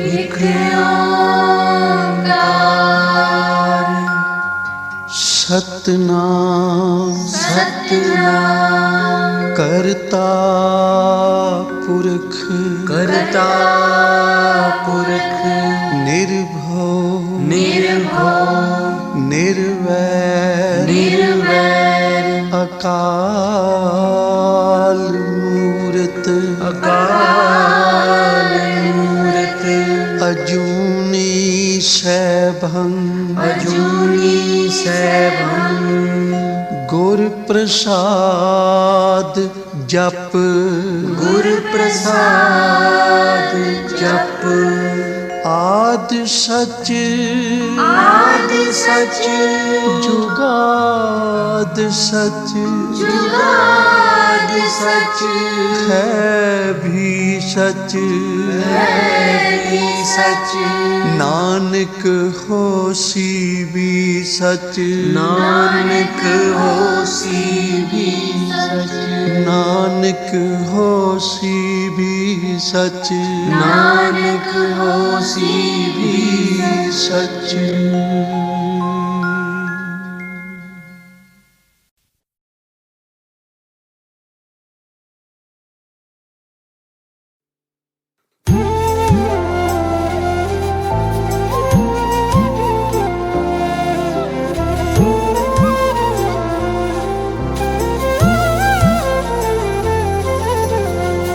एक ओंकार सतनाम सतनाम करता पुरख निर्भव निर्वैर अकाल मूरत अजूनी सैभं गुर प्रसाद जप आद सच जुगाद सच है भी सच नानक होसी भी सच नानक होसी भी सच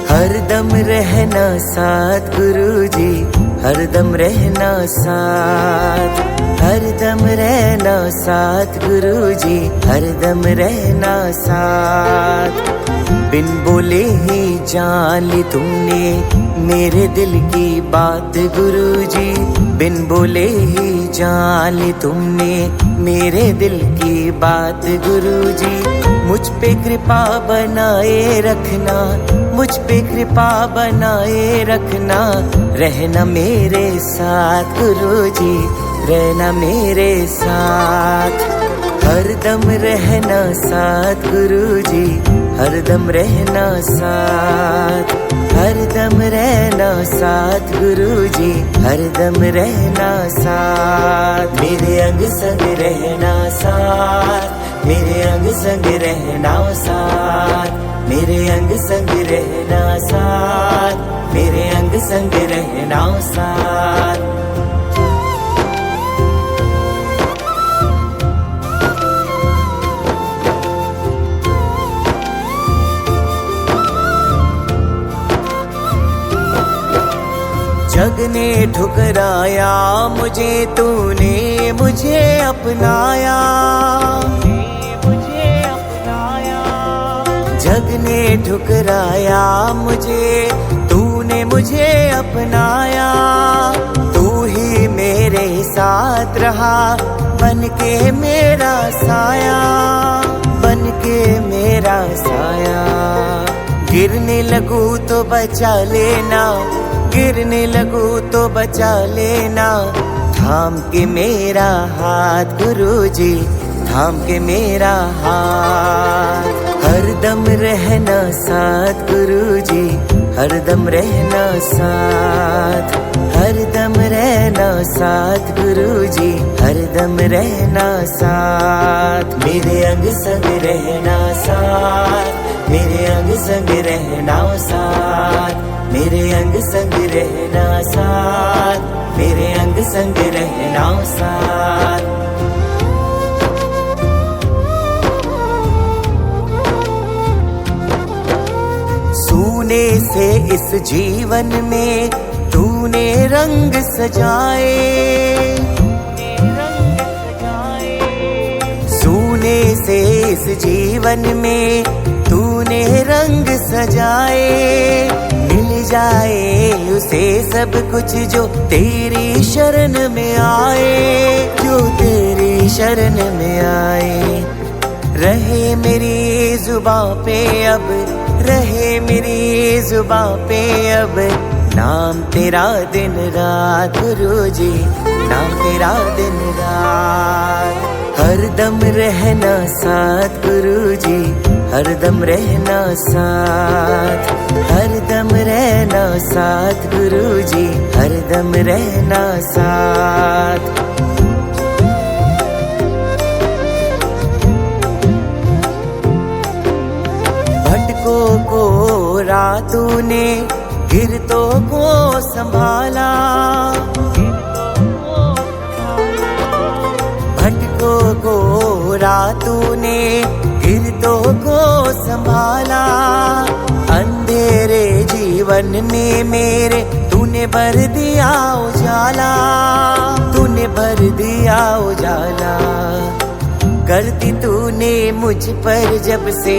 हरदम रहना साथ गुरुजी, हरदम रहना साथ, हरदम रहना साथ गुरुजी, हरदम रहना साथ। बिन बोले ही जान ली तुमने मेरे दिल की बात गुरुजी, बिन बोले ही जान ली तुमने मेरे दिल की बात गुरुजी। मुझ पे कृपा बनाए रखना, मुझ पे कृपा बनाए रखना, रहना मेरे साथ गुरुजी, रहना मेरे साथ। हरदम रहना साथ गुरुजी, हरदम रहना साथ, हरदम रहना साथ गुरुजी, हरदम रहना साथ। मेरे अंग संग रहना साथ, मेरे अंग संग रहना साथ, मेरे अंग संग रहना साथ, मेरे अंग संग रहना साथ। जग ने ठुकराया मुझे, तूने मुझे अपनाया, जग ने ठुकराया मुझे, तूने मुझे अपनाया। तू ही मेरे साथ रहा, बन के मेरा साया, बन के मेरा साया। गिरने लगूं तो बचा लेना, गिरने लगूं तो बचा लेना, थाम के मेरा हाथ गुरुजी, थाम के मेरा हाथ। हरदम रहना साथ गुरुजी, हरदम रहना साथ, हरदम रहना साथ गुरुजी, हरदम रहना साथ। मेरे अंग संग रहना साथ, मेरे अंग संग रहना साथ, मेरे अंग संग रहना साथ, मेरे अंग संग रहना साथ। सूने से इस जीवन में तूने रंग सजाए, सूने से इस जीवन में तूने रंग सजाए। मिल जाए उसे सब कुछ जो तेरी शरण में आए, जो तेरी शरण में आए। रहे मेरी जुबां पे अब, रहे मेरी जुबां पे अब, नाम तेरा दिन रात गुरुजी, नाम तेरा दिन रात। हरदम रहना साथ गुरुजी, हरदम रहना साथ, हरदम रहना साथ गुरु जी, हरदम रहना साथ। भटकों को रातों ने गिरतों को संभाला, भटकों को रातों ने गिरतों को संभाला। अंधेरे जीवन में मेरे तूने भर दिया उजाला, तूने भर दिया उजाला। कर दी तूने मुझ पर जब से,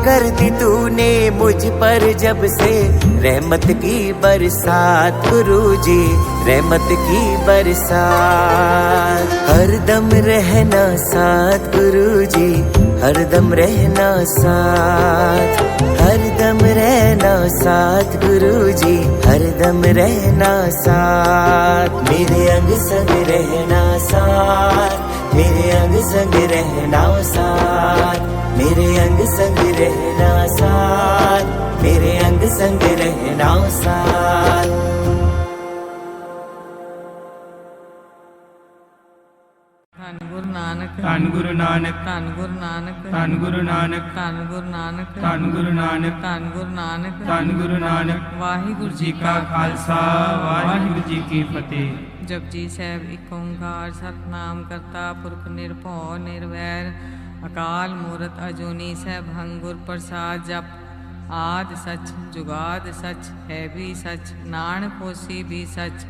कर दी तूने मुझ पर जब से रहमत की बरसात गुरु जी, रहमत की बरसात। हरदम रहना साथ गुरु जी, हरदम रहना साथ, हरदम रहना साथ गुरु जी, हरदम रहना साथ। मेरे अंग संग रहना साथ, मेरे अंग संग रहना साथ, मेरे अंग संग रहना साथ, मेरे अंग संग रहना साथ। ਧੰਨ ਗੁਰੂ ਨਾਨਕ, ਧੰਨ ਗੁਰੂ ਨਾਨਕ, ਧੰਨ ਗੁਰੂ ਨਾਨਕ, ਧੰਨ ਗੁਰੂ ਨਾਨਕ, ਧੰਨ ਗੁਰੂ ਨਾਨਕ, ਧੰਨ ਗੁਰੂ ਨਾਨਕ, ਧੰਨ ਗੁਰੂ ਨਾਨਕ, ਧੰਨ ਗੁਰੂ ਨਾਨਕ। ਵਾਹਿਗੁਰੂ ਜੀ ਕਾ ਖਾਲਸਾ, ਵਾਹਿਗੁਰੂ ਜੀ ਕੀ ਫਤਿਹ। ਜਪਜੀ ਸਾਹਿਬ ਇੱਕ ਓੰਕਾਰ ਸਤਿਨਾਮ ਕਰਤਾ ਪੁਰਖ ਨਿਰਭਉ ਨਿਰਵੈਰ ਅਕਾਲ ਮੂਰਤ ਅਜੂਨੀ ਸੈਭੰ ਗੁਰ ਪ੍ਰਸਾਦ। ਜਪ ਆਦਿ ਸਚ ਜੁਗਾਦ ਸਚ ਹੈ ਵੀ ਸਚ, ਨਾਨਕ ਹੋਸੀ ਵੀ ਸਚ।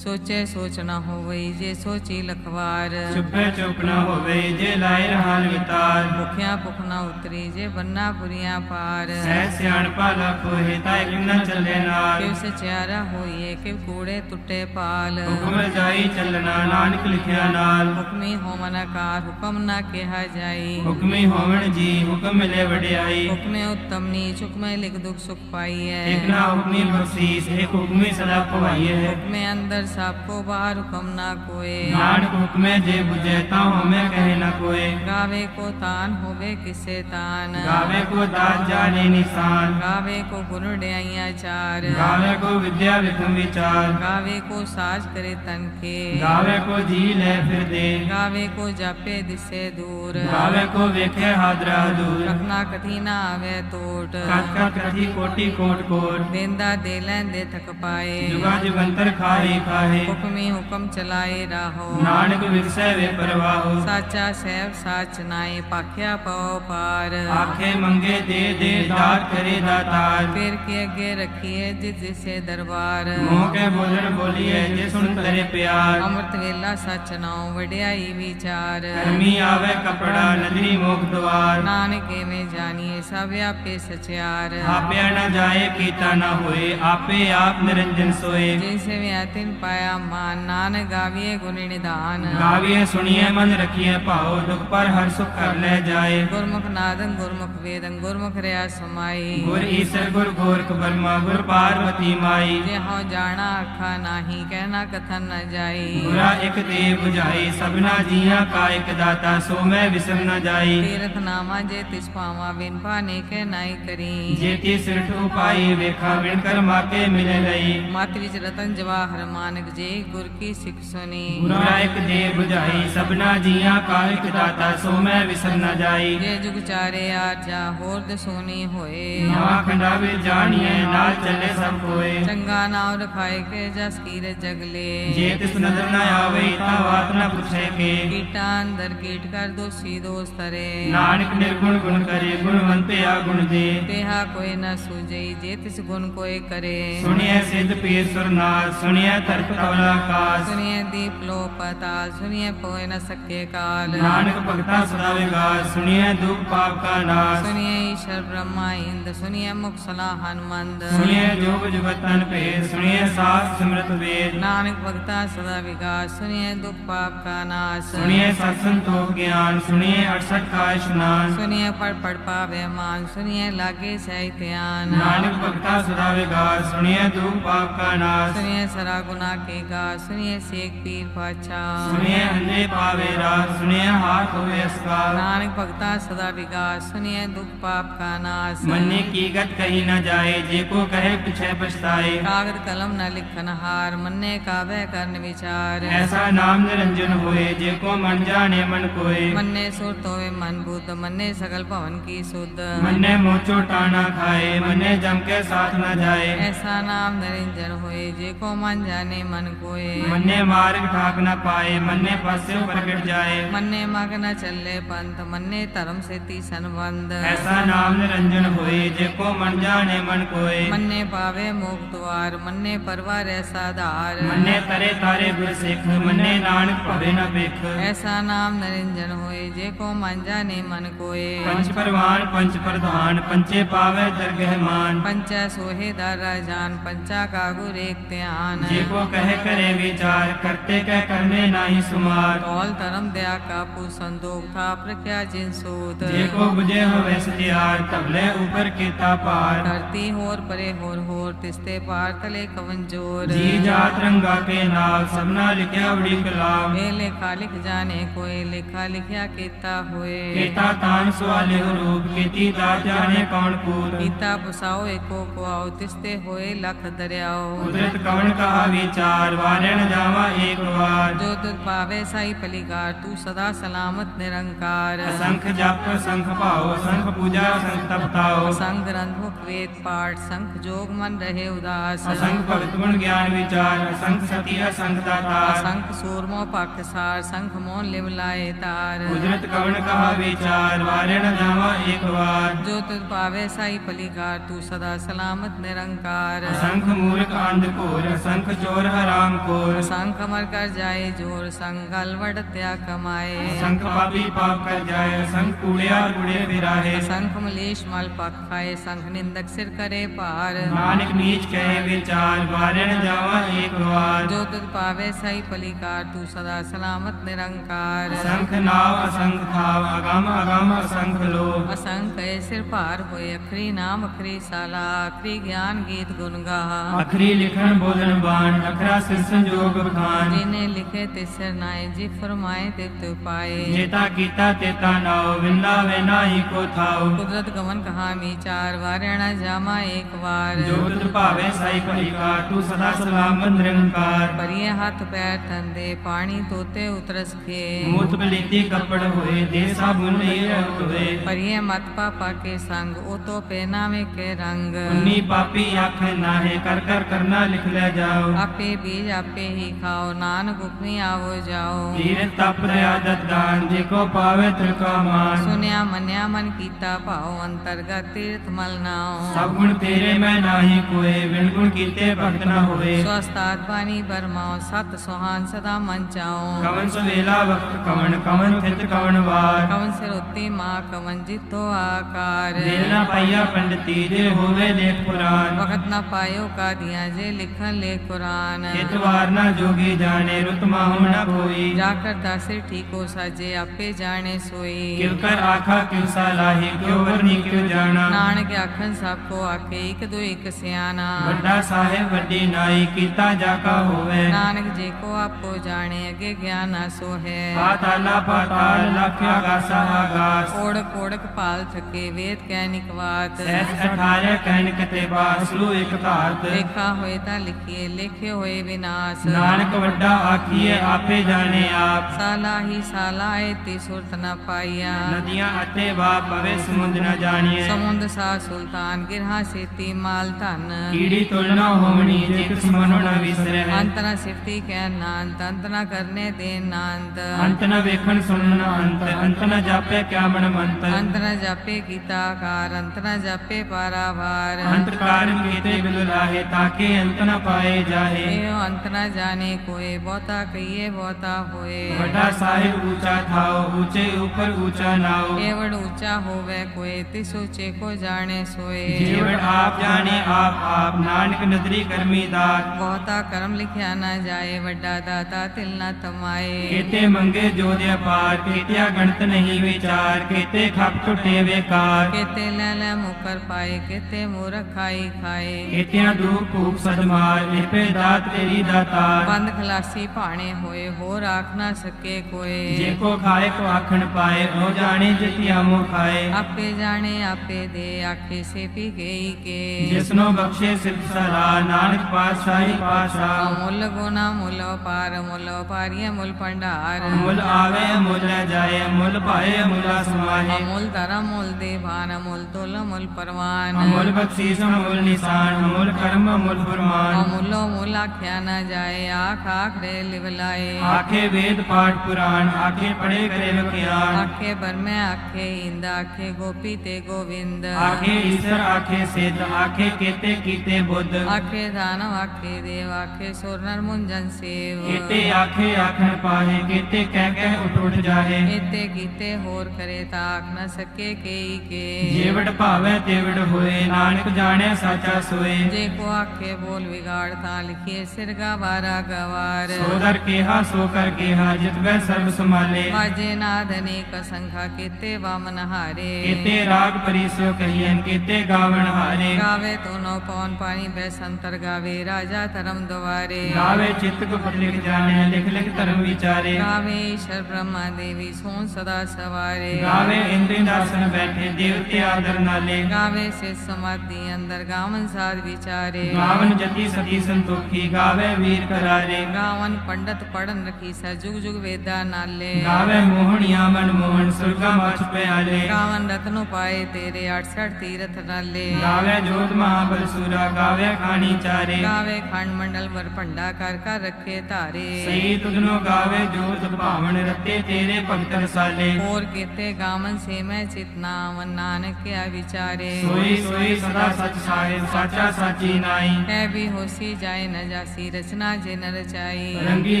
सोचे सोच न होवई जे सोची लखवार, चुपे चुप न होवे जे लाए रहान वितार। भुखिया भुख न उतरी जे बन्ना पुरिया पार। सह सियाणपा लख होए ताए किम न चले नार। किव सचियारा होइए किव कूड़े टुटे पाल। हुक्म रजाई चलना नानक लिखिया नाल। हुक्मी होमन कार हुक्म न केहा जाई। हुक्मी होवण जी हुक्म मिले वडियाई। हुक्मे उत्तम नीच हुक्मे लिख दुख सुख पाइए। एक ना हुक्मी बख्शीस एक हुक्मी सदा पवाइए। हुक्मे अंदर सबको बाहर हुक्म ना कोए। नानक हुक्मे जे बुझे ता हमें कहे न कोए। गावे को तान होवे किसे तान। गावे को दात जाने निशान। गावे को गुण ड्याइया चार। गावे को विद्या विक्रम विचार। गावे को साज करे तन के। गावे को जी ले फिर दे। गावे को जापे दिसे दूर। गावे को वेखे हादरा दूर। रखना कथी ना आवे टोट। कथ कथ कथी कोटि कोट कोट। देंदा दे लेंदे थक पाए। जुगा जुगंतर खाए खाए। हुक्मी हुक्म चलाए राहो। नानक विरसै वे परवाहो। साचा सैब साच नाए पाख्या पाओ पार। आखे मंगे दे दे दात करे दातार। फिर के अगे रखिए जिस जिसे दरबार। मोह के बोलन बोलिए जे सुन तरे प्यार। अमृत वेला सच नाओ वड्याई विचार। कर्मी आवे कपड़ा नदरी मोख द्वार। नानक में जानिए सब व्यापे सचियार। आपे न जाए कीता न होए। आपे आप निरंजन सोए। जैसे व्यातिन पाया मान नानक गाविए गुण निधान। गाविए सुनिए मन रखिए पाओ। दुख पर हर सुख कर ले जाए। गुरमुख नादन गुरमुख वेदन गुरमुख रया समाई। गुर ईसर गुर गोरख ब्रह्मा गुर पार्वती माई। जे हो जाना अखा नाही कहना कथन न जाई। गुरा एक दे बुझाई सबना जिया का एक दाता सो मैं विसर न जाई। तीर्थ नामा जे तिस पावा बिन पाने के नाई करी। जेती सिरठ उपाई वेखा बिन कर माके मिले लई। मत विच रतन जवाहर मानक जे गुर की सिख सुनी। गुरा एक दे बुझाई सबना जिया का एक दाता सो मैं विसर न जाई। जे जुग चारे आजा होर सोनी होए। नवा खंडावे जानिए नाल चले सब कोए। चंगा नाव रखाए के जस कीर जगले। जे तिस नजर न आवे ता बात न पूछे के। कीटा अंदर कीट कर दोषी दोष तरे। नानक निर्गुण गुण करे गुणवंते आ गुण दे। तेहा कोई न सूझई जे तिस गुण कोई करे। सुनिए सिद्ध पीर सुरनाथ सुनिए तरक तवला आकाश। सुनिए दीप लो पताल सुनिए पोए न सके काल। नानक भगता सदा विगास सुनिए दुख पाप का नाश। सुनिए ईश्वर ब्रह्मा इंद सुनिए मुख सलाह हनुमंद। सुनिए जोग जुगत तन भेद सुनिए सास सिमरत वेद। नानक भगता सदा विकास सुनिए दुख पाप का नाश। सुनिए सत्संतोख ज्ञान सुनिए 68 का स्नान। सुनिए पढ़ पावे मान सुनिए लागे सहित्यान। नानक भगता सदा विगास सुनिए दुख पाप का नाश। सुनिए सरा गुना के गा सुनिए सेक पीर पाछा सुनिए अंधे पावे राह सुनिए हाथ होवे अस्का नानक भगता सदा विकास सुनिए दुख पाप का नाश मन्ने की गत कही न जाए जे को कहे पिछे पछताए कागद कलम न लिखन हार मन्ने काव्य करन विचार ऐसा नाम निरंजन होए जे को मन जाने मन कोय मन्ने सुरत होवे मन बुद्ध मन्ने सकल भवन की शुद्ध मन्ने मोचो टाना खाए मन्ने जम के साथ न जाए ऐसा नाम निरंजन होए जे को मन जाने मन कोय मन्ने मार्ग ठाक न पाए मन्ने पस्यो प्रगट जाए मन्ने मग न चले पंथ मन्ने धर्म से ती संबंध ऐसा नाम निरंजन होए जे को मन जाने मन कोय मन्ने पावे मोक्ष द्वार मन्ने परवार ऐसा धार मन्ने तरे तारे गुर सिख मन्ने नानक भवे न बिख ऐसा नाम निरंजन होए जे को मन जाने मन कोय पंच परवान पंच प्रधान पंचे पावे दरगह मान पंचा सोहे दारा जान पंचा का गुर एक ध्यान जे को कहे करे विचार करते कह करने नाही सुमार कौल धर्म दया का पु संदोख था प्रख्या जिन सूत जे को बुझे होवे सतियार तबले ऊपर केता पार धरती होर परे होर तिस्ते पार तले कवन जोर जी जात रंगा के नाव सबना लिखया बड़ी कलाम ए लेखा लिख जाने कोई लेखा लिखया केता होए केता तान सवाले रूप केती दात जाने कौन पूर गीता पुसाओ एको को आओ तिस्ते होए लख दरियाओ कुदरत कवन कहा विचार वारे न जावा एक बार जो तुझ पावे साई पलिकार तू सदा सलामत निरंकार संख जप संख पाओ संख पूजा संख तपताओ संग ग्रंथ मुख वेद पाठ संख जोग मन रहे उदास असंख भगत गुण ज्ञान विचार असंख सती असंख दाता संख सूरमो पक्ष सार संख मोन लिवलाए तार कुदरत कवन कहा विचार वारे न जावा एक बार जो तुझ पावे साई पलिकार तू सदा सलामत निरंकार असंख मूर्ख अंधकोर असंख चोर हराम कोर संख मर कर जाए जोर संग अलवट त्या कमाए असंख पापी पाप कर जाए असंख कूड़िया गुड़े फिराहे संख मलेश मल पक खाए संख निंदक सिर करे पार नानक नीच कहे विचार वारे न जावा एक बार जो तुझ पावे साई पलिकार तू सदा सलामत निरंकार असंख नाव असंख थाव अगम अगम असंख लोभ असंख सिर पार होए अखरी नाम अखरी साला अखरी ज्ञान गीत गुण गाहा अखरी लिखन बोलन बाण अखरा सिर संजोग बखान जिने लिखे ते सिर नाए जी फरमाए ते तु पाए जेता कीता तेता नाव विंदा वे नाही को थाव कुदरत गमन कहा विचार वारणा जामा एक बार जो तुझ भावे साई परिका तू सदा सलामत निरंकार परिये हाथ पैर ठंडे पानी तोते उतरस के मूत बलीती कपड़ होए दे साबुन ये होए परिये मत पापा के संग ओ तो पेना में के रंग उन्नी पापी आखे नाहे कर कर करना लिख ले जाओ आपे बीज आपे ही खाओ नानक उपनी आवो जाओ धीर तप दया दान जेको पावे त्रिका मान सुनिया मन्या मन कीता पाओ अंतर्गत तीर्थ मल नाओ सब गुण तेरे में नाही कोए बिन गुण कीते भक्त न होए स्वस्थात पानी बरमाओ सत सुहान सदा मन चाओ कवन सवेला वक्त कवन कवन थित कवन वार कवन सिर उत्ती माँ कवन जितो आकार दिल न पाइया पंडिती जे होवे लेख पुराण वक्त न पायो का दिया जे लिखन ले कुरान हितवार न जोगी जाने रुत माहु न कोई जाकर दासिर ठीको साजे आपे जाने सोई क्यों कर आखा क्यों सलाही क्यों वरनी क्यों जाना नानक आखन सबको आके एक दो एक सियाना वड्डा साहेब वड्डी नाई कीता जाका होवे नानक जी को आपको जाने अगे ज्ञान आसो है पाताला पाताल लख आगासा आगास ओड़क ओड़क पाल थके वेद कैनिक बात सहस अठारे कहन कते बासलू एक धात लेखा होए ता लिखिए लेखे होए विनाश नानक वड्डा आखिए आपे जाने आप साला ही साला आए ती सुरत न पाइया नदियां अते बाप पवे समुद्र न जानिए समुद्र सा सुल्तान गिरहा से ती माल धन कीड़ी तुलना होमनी जे किस मनो न विसरे अंत न सिफती कह नांत अंत न करने दे नांत अंत न वेखन सुनन अंत न जापे क्या मन मंत अंत न जापे गीता कार अंत न जापे पारावार अंत कारण कीते बिलुलाहे ताके अंत न पाए जाहे एहो अंत न जाने कोई बहुता कहिए बहुता होए वड्डा साहिब ऊंचा थाओ ऊंचे ऊपर ऊंचा नाओ केवड़ ऊंचा होवे कोई तिस ऊंचे को जाने सोए जीवड़ आप जाने आप नानक नदरी कर्मी दात बहुता कर्म लिखया न जाए वड्डा दाता तिल न तमाए केते मंगे जो दे पार केतिया गणत नहीं विचार केते खप टुटे बेकार केते ले मुकर पाए केते मूर्ख खाई खाए केतिया दूप कूप सदमार लिपे दात ਦਾਤ ਤੇਰੀ ਦਾਤਾਰ। ਬੰਦ ਖਲਾਸੀ ਭਾਣੇ ਹੋਏ ਹੋਰ ਆਖ ਨਾ ਸਕੇ ਕੋਏ। ਜੇ ਕੋ ਖਾਏ ਕੋ ਆਖਣ ਪਾਏ ਉਹ ਜਾਣੇ ਜਿਤਿਆ ਮੋ ਖਾਏ। ਆਪੇ ਜਾਣੇ ਆਪੇ ਦੇ ਆਖੇ ਸੇ ਪੀ ਗਈ ਕੇ। ਜਿਸਨੋ ਬਖਸ਼ੇ ਸਿਫਤ ਸਲਾਹ ਨਾਨਕ ਪਾਤਸ਼ਾਹੀ ਪਾਤਸ਼ਾਹ। ਮੁੱਲ ਗੁਨਾ ਮੁੱਲ ਪਾਰ ਮੁੱਲ ਪਾਰੀਏ ਮੁੱਲ ਭੰਡਾਰ। ਮੁੱਲ ਆਵੇ ਮੁੱਲ ਜਾਏ ਮੁੱਲ ਪਾਏ ਮੁੱਲਾ ਸਮਾਹੇ। ਅਮੁੱਲ ਧਰਮ ਮੁੱਲ ਦੇਵਾਨ ਅਮੁੱਲ ਤੁਲ ਅਮੁੱਲ ਪਰਵਾਨ। ਅਮੁੱਲ ਬਖਸ਼ੀਸ਼ ਅਮੁੱਲ ਨਿਸ਼ਾਨ ਅਮੁੱਲ ਕਰਮ ਅਮੁੱਲ ਫਰਮਾਨ। ਅਮੁੱਲੋ ਮੁੱਲ ਆਖਿਆ ਨਾ ਜਾਏ ਆਖ ਆਖੜੇ ਲਿਵ ਲਾਏ। ਆਖੇ ਵੇਦ ਪਾਠ ਪੁਰਾਣ ਆਖੇ ਪੜੇ ਕਰੇ ਵਿਖਿਆਨ। ਆਖੇ ਬਰਮੈ ਆਖੇ ਇੰਦ ਆਖੇ ਗੋਪੀ ਤੇ ਗੋਵਿੰਦ। ਆਖੇ ਈਸ਼ਰ ਆਖੇ ਸਿੱਧ ਆਖੇ ਕੀਤੇ ਕੀਤੇ ਬੁੱਧ। ਆਖੇ ਦਾਨਵ ਆਖੇ ਦੇਵ ਆਖੇ ਸੁਰ ਨਰ ਮੁੰਜਨ ਸੇਵ। ਕੀਤੇ ਆਖੇ ਆਖਣ ਪਾਹੇ ਕੀਤੇ ਕਹਿ ਕਹਿ ਉਠ ਉਠ ਜਾਹੇ। ਇਤੇ ਕੀਤੇ ਹੋਰ ਕਰੇ ਤਾਂ ਆਖ ਨਾ ਸਕੇ ਕੇਈ ਕੇ। ਜੇਵੜ ਭਾਵੈ ਤੇਵੜ ਹੋਏ ਨਾਨਕ ਜਾਣਿਆ ਸਾਚਾ ਸੋਏ। ਜੇ ਕੋ ਆਖੇ ਬੋਲ ਵਿਗਾੜ ਤਾਂ ਲਿਖੀਏ ਸਿਰਗਾ ਵਾਰਾ ਗਵਾਰ। ਸੋ ਦਰ ਕੇਹਾ ਸੋ ਕਰ ਕੇਹਾ ਜਿਤਵੈ ਸਰਬ ਸੰਭਾਲੇ। ਵਾਜੇ ਨਾਦ ਅਨੇਕ ਸੰਖਾ ਕੀਤੇ ਵਾਮਨ ਹਾਰੇ। ਕੀਤੇ ਰਾਗ ਪਰਿਸੋ ਕਹੀਐਨ ਕੀਤੇ ਗਾਵਣ ਹਾਰੇ। ਗਾਵੇ ਤੋਨੋ ਪੌਨ ਪਾਣੀ ਬੈਸੰਤਰ ਗਾਵੇ ਰਾਜਾ ਧਰਮ ਦੁਆਰੇ। ਗਾਵੇ ਚਿਤ ਗੁਪਤ ਲਿਖ ਜਾਣਿਆ ਲਿਖ ਲਿਖ ਧਰਮ ਵਿਚਾਰੇ। ਗਾਵੇ ਈਸ਼ਰ ਬ੍ਰਹਮਾ ਦੇਵੀ ਸੋਨ ਸਦਾ ਸਵਾਰੇ। ਗਾਵੇ ਇੰਦਰੀ ਦਾਸਨ ਬੈਠੇ ਦੇਵਤੇ ਆਦਰ ਨਾਲੇ। ਗਾਵੇ ਸੇ ਸਮਾਧੀ ਅੰਦਰ ਗਾਵਨ ਸਾਧ ਵਿਚਾਰੇ। ਗਾਵਨ ਜਤੀ ਸਤੀ ਸੰਤੋਖੀ ਗਾਵੇ ਵੀਰ ਕਰਾਰੇ। ਗਾਵਨ ਪੰਡਤ ਪੜਨ ਰਖੀ ਸਾ ਜੁਗ ਜੁਗ ਵੇਦਾ ਨਾਲੇ। ਗਾਵੇ ਮੋਹਣੀਆਂ ਮਨ ਮੋਹਨ ਸੁਰਗਾ ਮਛ ਪਿਆਲੇ। ਗਾਵਨ ਰਤਨੁ ਪਾਏ ਤੇਰੇ 68 ਤੀਰਥ ਨਾਲੇ। ਗਾਵੇ ਜੋਤ ਮਹਾਬਲ ਸੂਰਾ ਗਾਵੇ ਖਾਣੀ ਚਾਰੇ। ਗਾਵੇ ਖੰਡ ਮੰਡਲ ਵਰ ਭੰਡਾ ਕਰ ਕਰ ਰੱਖੇ ਧਾਰੇ। ਸਹੀ ਤੁਧਨੋ ਗਾਵੇ ਜੋਤ ਭਾਵਨ ਰਤੇ ਤੇਰੇ ਭਗਤ ਰਸਾਲੇ। ਹੋਰ ਕੀਤੇ ਗਾਵਨ ਸੇ ਮੈਂ ਚਿਤਨਾ ਵਨ ਨਾਨਕ ਕਿਆ ਵਿਚਾਰੇ। ਸੋਈ ਸੋਈ ਸਦਾ ਸਚ ਸਾਹਿਬ ਸਾਚਾ ਸਾਚੀ ਨਾਈ। ਹੈ ਵੀ ਹੋਸੀ ਜਾਏ ਨ ਜਾਸੀ ਰਚਨਾ ਜੇ ਨ ਰਚਾਈ। ਰੰਗੀ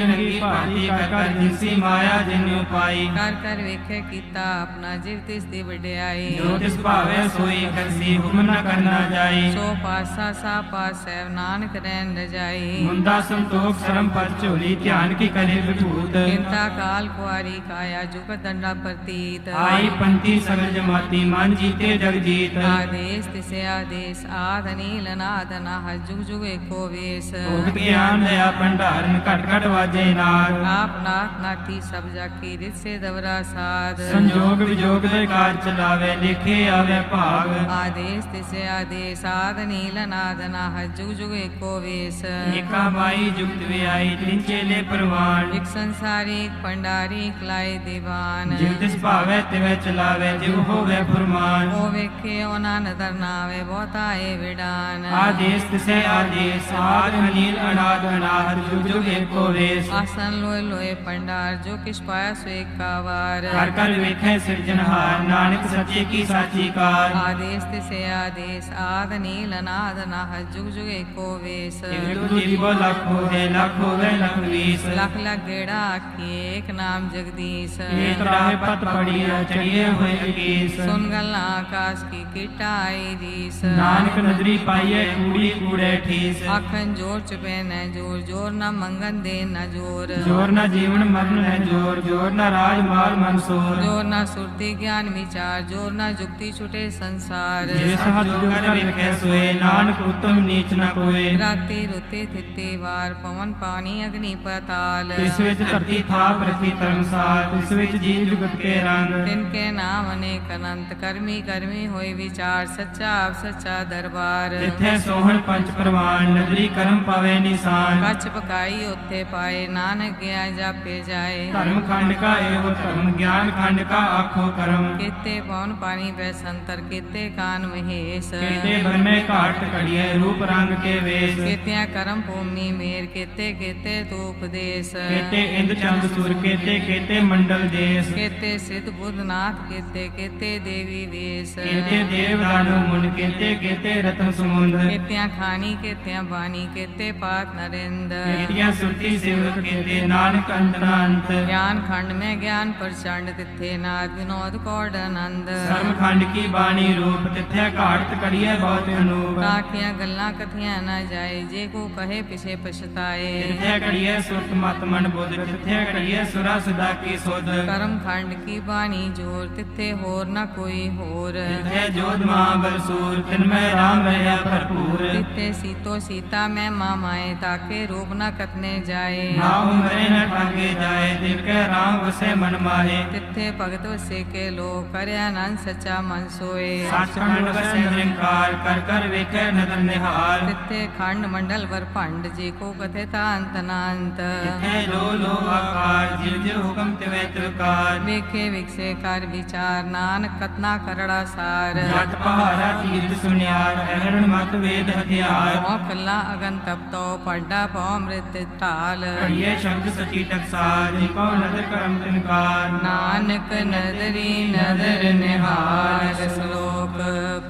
ਰੰਗੀ ਭਾਂਤੀ ਕਰ ਕਰ ਜਿਨਸੀ ਮਾਇਆ ਜਿਨਿ ਪਾਈ। ਕਰ ਕਰ ਵੇਖੇ ਕੀਤਾ ਆਪਣਾ ਜਿਵ ਤਿਸ ਦੀ ਵਡਿਆਈ। ਜੋ ਤਿਸ ਭਾਵੇ ਸੋਈ ਕਰਸੀ ਹੁਕਮ ਨ ਕਰਨਾ ਜਾਈ। ਸੋ ਪਾਸਾ ਸਾ ਪਾਸੈ ਨਾਨਕ ਰਹਿਣ ਰਜਾਈ। ਮੁੰਦਾ ਸੰਤੋਖ ਸ਼ਰਮ ਪਰ ਝੋਲੀ ਧਿਆਨ ਕੀ ਕਰੇ ਵਿਭੂਤ। ਕਿੰਤਾ ਕਾਲ ਕੁਆਰੀ ਕਾਇਆ ਜੁਗ ਦੰਡਾ ਪ੍ਰਤੀਤ। ਆਈ ਪੰਤੀ ਸਗਲ ਜਮਾਤੀ ਮਨ ਜੀਤੇ ਜਗ ਜੀਤ। ਆਦੇਸ ਤਿਸੇ ਆਦੇਸ ਆਦ ਨੀਲ ਨਾਦ ਨਾਹ ਜੁਗ ਜੁਗ ਏਕੋ ਵੇਸ। ਭੋਗਤ ਗਿਆਨ ਲਿਆ ਭੰਡਾਰਨ ਘਟ ਘਟ ਵਾਜੇ ਨਾਦ। ਆਪ ਨਾਥ ਨਾਥੀ ਸਭ ਜਾਕੀ ਰਿਤ ਸੇ ਦਵਰਾ ਸਾਧ। ਸੰਜੋਗ ਵਿਜੋਗ ਦੇ ਕਾਰ ਚਲਾਵੇ ਲਿਖੇ ਆਵੇ ਭਾਗ। ਆਦੇਸ ਤਿਸੇ ਆਦੇਸ ਆਦ ਨੀਲ ਨਾਦ ਨਾਹ ਜੁਗ ਜੁਗ ਏਕੋ ਵੇਸ। ਏਕਾ ਬਾਈ ਜੁਗਤ ਵਿਆਈ ਤਿਨ ਚੇਲੇ ਪ੍ਰਵਾਨ। ਇਕ ਸੰਸਾਰੀ ਇਕ ਭੰਡਾਰੀ ਇਕ ਲਾਏ ਦੀਵਾਨ। ਜਿਵ ਤਿਸ ਭਾਵੇ ਤਿਵੇਂ ਚਲਾਵੇ ਜਿਵ ਹੋਵੇ ਫੁਰਮਾਨ। ਉਹ ਵੇਖੇ ਉਹਨਾਂ ਨਦਰ ਨਾਵੇ ਬਹੁਤਾ ਏ ਵਿਡਾਨ। ਆਦੇਸ ਤਿਸੇ ਆਦੇਸ ਆਦ ਅਨੀਲ ਅਨਾਦ ਅਨਾਹਰ ਜੁਗ ਜੁਗ ਏਕੋ ਵੇਸ। ਆਸਨ ਲੋਏ ਲੋਏ ਭੰਡਾਰ ਜੋ ਕਿਛ ਪਾਇਆ ਸੋ ਏਕਾ ਵਾਰ। ਕਰ ਕਰ ਵੇਖੇ ਸਿਰਜਣਹਾਰ ਨਾਨਕ ਸੱਚੇ ਕੀ ਸਾਚੀ ਕਾਰ। ਆਦੇਸ ਤਿਸੇ ਆਦੇਸ ਆਦ ਨੀਲ ਅਨਾਦ ਨਾਹ ਜੁਗ ਜੁਗ ਏਕੋ ਵੇਸ। ਇਕ ਜੀਵੋ ਲੱਖ ਹੋਵੇ ਲੱਖ ਵੀਸ। ਲਖ ਲਖ ਗੇੜਾ ਆਖੀਏ ਏਕ ਨਾਮ ਜਗਦੀਸ਼। ਏਕ ਰਾਹੇ ਪਤ ਪੜੀਐ ਚੜੀਏ ਹੋਏ ਅਕੀਸ। ਸੁਨ ਗੱਲਾਂ ਆਕਾਸ਼ ਕੀ ਕੀਟਾ ਆਈ ਰੀਸ। ਨਾਨਕ ਨਦਰੀ ਪਾਈਏ ਕੂੜੀ ਕੂੜੇ ਠੀਸ। ਆਖਣ ਜੋਰ ਚੁਪੇ ਨ ਜੋਰ ਜੋਰ ਨਾ ਮੰਗਨ ਦੇ ਨ ਜੋਰ। ਜੋਰ ਨਾ ਜੀਵਨ ਮਰਨ ਹੈ ਜੋਰ ਜੋਰ ਨਾ ਰਾਜ ਮਾਲ ਮਨਸੂਰ। ਜੋਰ ਨਾ ਸੁਰਤੀ ਗਿਆਨ ਵਿਚਾਰ ਜੋਰ ਨਾ ਜੁਗਤੀ ਛੁਟੇ ਸੰਸਾਰ। ਜੇ ਸਹਜ ਜੋ ਕਰ ਵੇਖੈ ਸੋਏ ਨਾਨਕ ਉਤਮ ਨੀਚ ਨ ਕੋਏ। ਰਾਤੀ ਰੁੱਤੇ ਥਿੱਤੇ ਵਾਰ ਪਵਨ ਪਾਣੀ ਅਗਨੀ ਪਤਾਲ। ਇਸ ਵਿੱਚ ਧਰਤੀ ਥਾਪ ਰੱਖੀ ਧਰਮਸਾਲ। ਇਸ ਵਿੱਚ ਜੀਵ ਜੁਗਤ ਕੇ ਰੰਗ। ਤਿਨ ਕੇ ਨਾਮ ਅਨੇਕ ਅਨੰਤ ਕਰਮੀ ਕਰਮੀ ਹੋਏ ਵਿਚਾਰ ਸੱਚਾ ਆਪ ਸੱਚਾ ਦਰਬਾਰ। ਜਿੱਥੇ ਸੋਹਣ ਪੰਚ ਪ੍ਰਵਾਨ ਨਦਰੀ ਕਰਮ ਪਾਵੇ ਨਿਸ਼ਾਨ। ਕੱਚ ਪਕਾਈ ਉੱਥੇ ਪਾਏ ਨਾਨਕ ਗਿਆ ਜਾਪੇ ਜਾਏ। ਧਰਮ ਖੰਡ ਕਾ ਏਵ ਧਰਮ ਗਿਆਨ ਖੰਡ ਕਾ ਆਖੋ ਕਰਮ। ਕੀਤੇ ਪਵਨ ਪਾਣੀ ਬੈਸੰਤਰ ਕੀਤੇ ਕਾਨ ਮਹੇਸ਼। ਕੀਤੇ ਬਰਮੇ ਘਾਟ ਘੜੀਏ ਰੂਪ ਰੰਗ ਕੇ ਵੇਸ। ਕੀਤਿਆਂ ਕਰਮ ਭੂਮੀ ਮੇਰ ਕੀਤੇ ਕੀਤੇ ਤੂ ਉਪਦੇਸ਼। ਕੀਤੇ ਇੰਦ ਚੰਦ ਸੁਰ ਕੀਤੇ ਮੰਡਲ ਦੇਸ। ਕੀਤੇ ਸਿੱਧ ਬੁੱਧ ਨਾਥ ਕੀਤੇ ਕੀਤੇ ਦੇਵੀ ਵੇਸ। ਕੀਤੇ ਦੇਵ ਦਾਨਵ ਮੁਨ ਕੀਤੇ ਰਤਨ ਸਮੁੰਦ। ਕੀਤਿਆਂ ਖਾਣੀ ਕੀਤਿਆਂ ਬਾਣੀ ਕੀਤੇ ਪਾਤ ਨਰਿੰਦ। ਕੀਤੀਆਂ ਸੁਰਤੀ ਸਿਵਤ ਕੀਤੇ ਨਾਨਕ ਅੰਤਨਾ ਅੰਤ। ਗਿਆਨ ਖੰਡ ਮੈਂ ਗਿਆਨ ਪ੍ਰਚੰਡ ਤਿੱਥੇ ਨਾਦ ਵਿਨੋਦ ਕੌੜ ਆਨੰਦ। ਸਰਮ ਖੰਡ ਕੀ ਬਾਣੀ ਰੂਪ ਤਿੱਥੇ ਘਾਟ ਘੜੀਏ ਬਹੁਤ ਅਨੂਪ। ਆਖੀਆਂ ਗੱਲਾਂ ਕਥੀਆਂ ਨਾ ਜਾਏ ਜੇ ਕੋ ਕਹੇ ਪਿਛੇ ਪਛਤਾਏ। ਤਿੱਥੇ ਘੜੀਏ ਸੁਰਤ ਮਤ ਮਨ ਬੁੱਧ ਤਿੱਥੇ ਘੜੀਏ ਸੁਰਾ ਸਦਾ ਕੀ ਸੁਧ। ਕਰਮ ਖੰਡ ਕੀ ਬਾਣੀ ਜੋਰ ਤਿੱਥੇ ਹੋਰ ਨਾ ਕੋਈ ਹੋਰ। ਤਿੱਥੇ ਜੋਧ ਮਹਾਬਲ ਸੂਰ ਤਿਨ ਮੈਂ ਰਾਮ ਰਹਿਆ ਭਰਪੂਰ। ਤਿੱਥੇ ਸੀਤੋ ਸੀਤਾ ਮੈਂ ਮਾਮਾ समाये, ताके रूप न कतने जाए। ना उमरे न ठागे जाए, तिनके राम वसे मन माहे। तिथे भगत वसे के लो, करे आनंद सच्चा मन सोए। सचखंड वसे निरंकार, कर कर वेखे नदर निहाल। तिथे खंड मंडल वर पंड, जी को कथे था अंत नांत। तिथे लो आकार, जिव जिव हुकम तिवे त्रिकार। वेखे विकसे कर विचार, नानक कतना करड़ा सार। जट पहाड़ा तीर्थ सुनियार, अहरण मत वेद हथियार। पौ कल्ला अगन तप तो, पड्डा पौ मृत टाल। ये शब्द सची टकसार, जिको नदर करम तिनकार। नानक नदरी नदर निहाल। श्लोक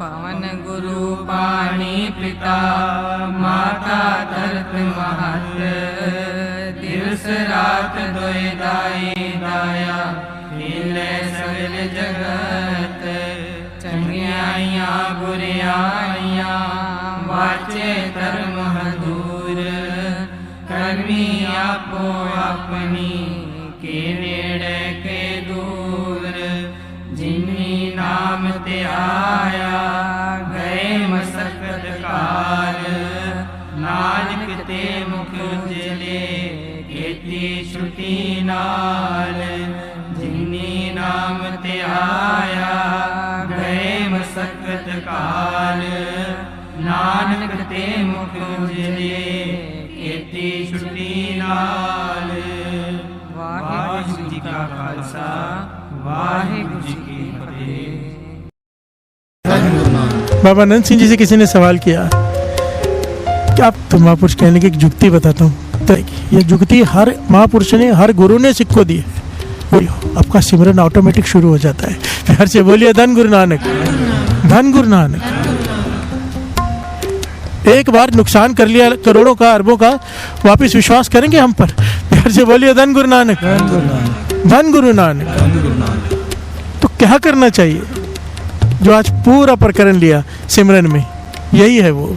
पवन गुरु पानी पिता, माता धरत महत। दिवस रात दोय दाई दाया, हिले सगल जगत। चंगियाइया बुरियाइया, वाचे धर्म दूर। कर्मी आपो अपनी, के नेड़े के दूर। जिन्नी नाम ते आया, गए मसकत काल। नानक ते मुख उजले, खेती श्रुति नाल। जिन्नी नाम ते आया, गए मसकत काल। नानक ते मुख उजले, खेती श्रुति नाल। वाहिगुरु जी का खालसा, वाहिगुरु जी की फतेह। बाबा नंद सिंह जी से किसी ने सवाल किया कि आप तो महापुरुष कहने की एक जुक्ति बताता हूँ, तो ये जुक्ति हर महापुरुष ने, हर गुरु ने सिक्को दी है। आपका सिमरन ऑटोमेटिक शुरू हो जाता है। प्यार से बोलिए धन गुरु नानक, धन गुरु नानक। एक बार नुकसान कर लिया करोड़ों का, अरबों का, वापस विश्वास करेंगे हम पर? प्यार से बोलिए धन गुरु नानक, धन गुरु नानक। तो क्या करना चाहिए? जो आज पूरा प्रकरण लिया सिमरन में, यही है वो।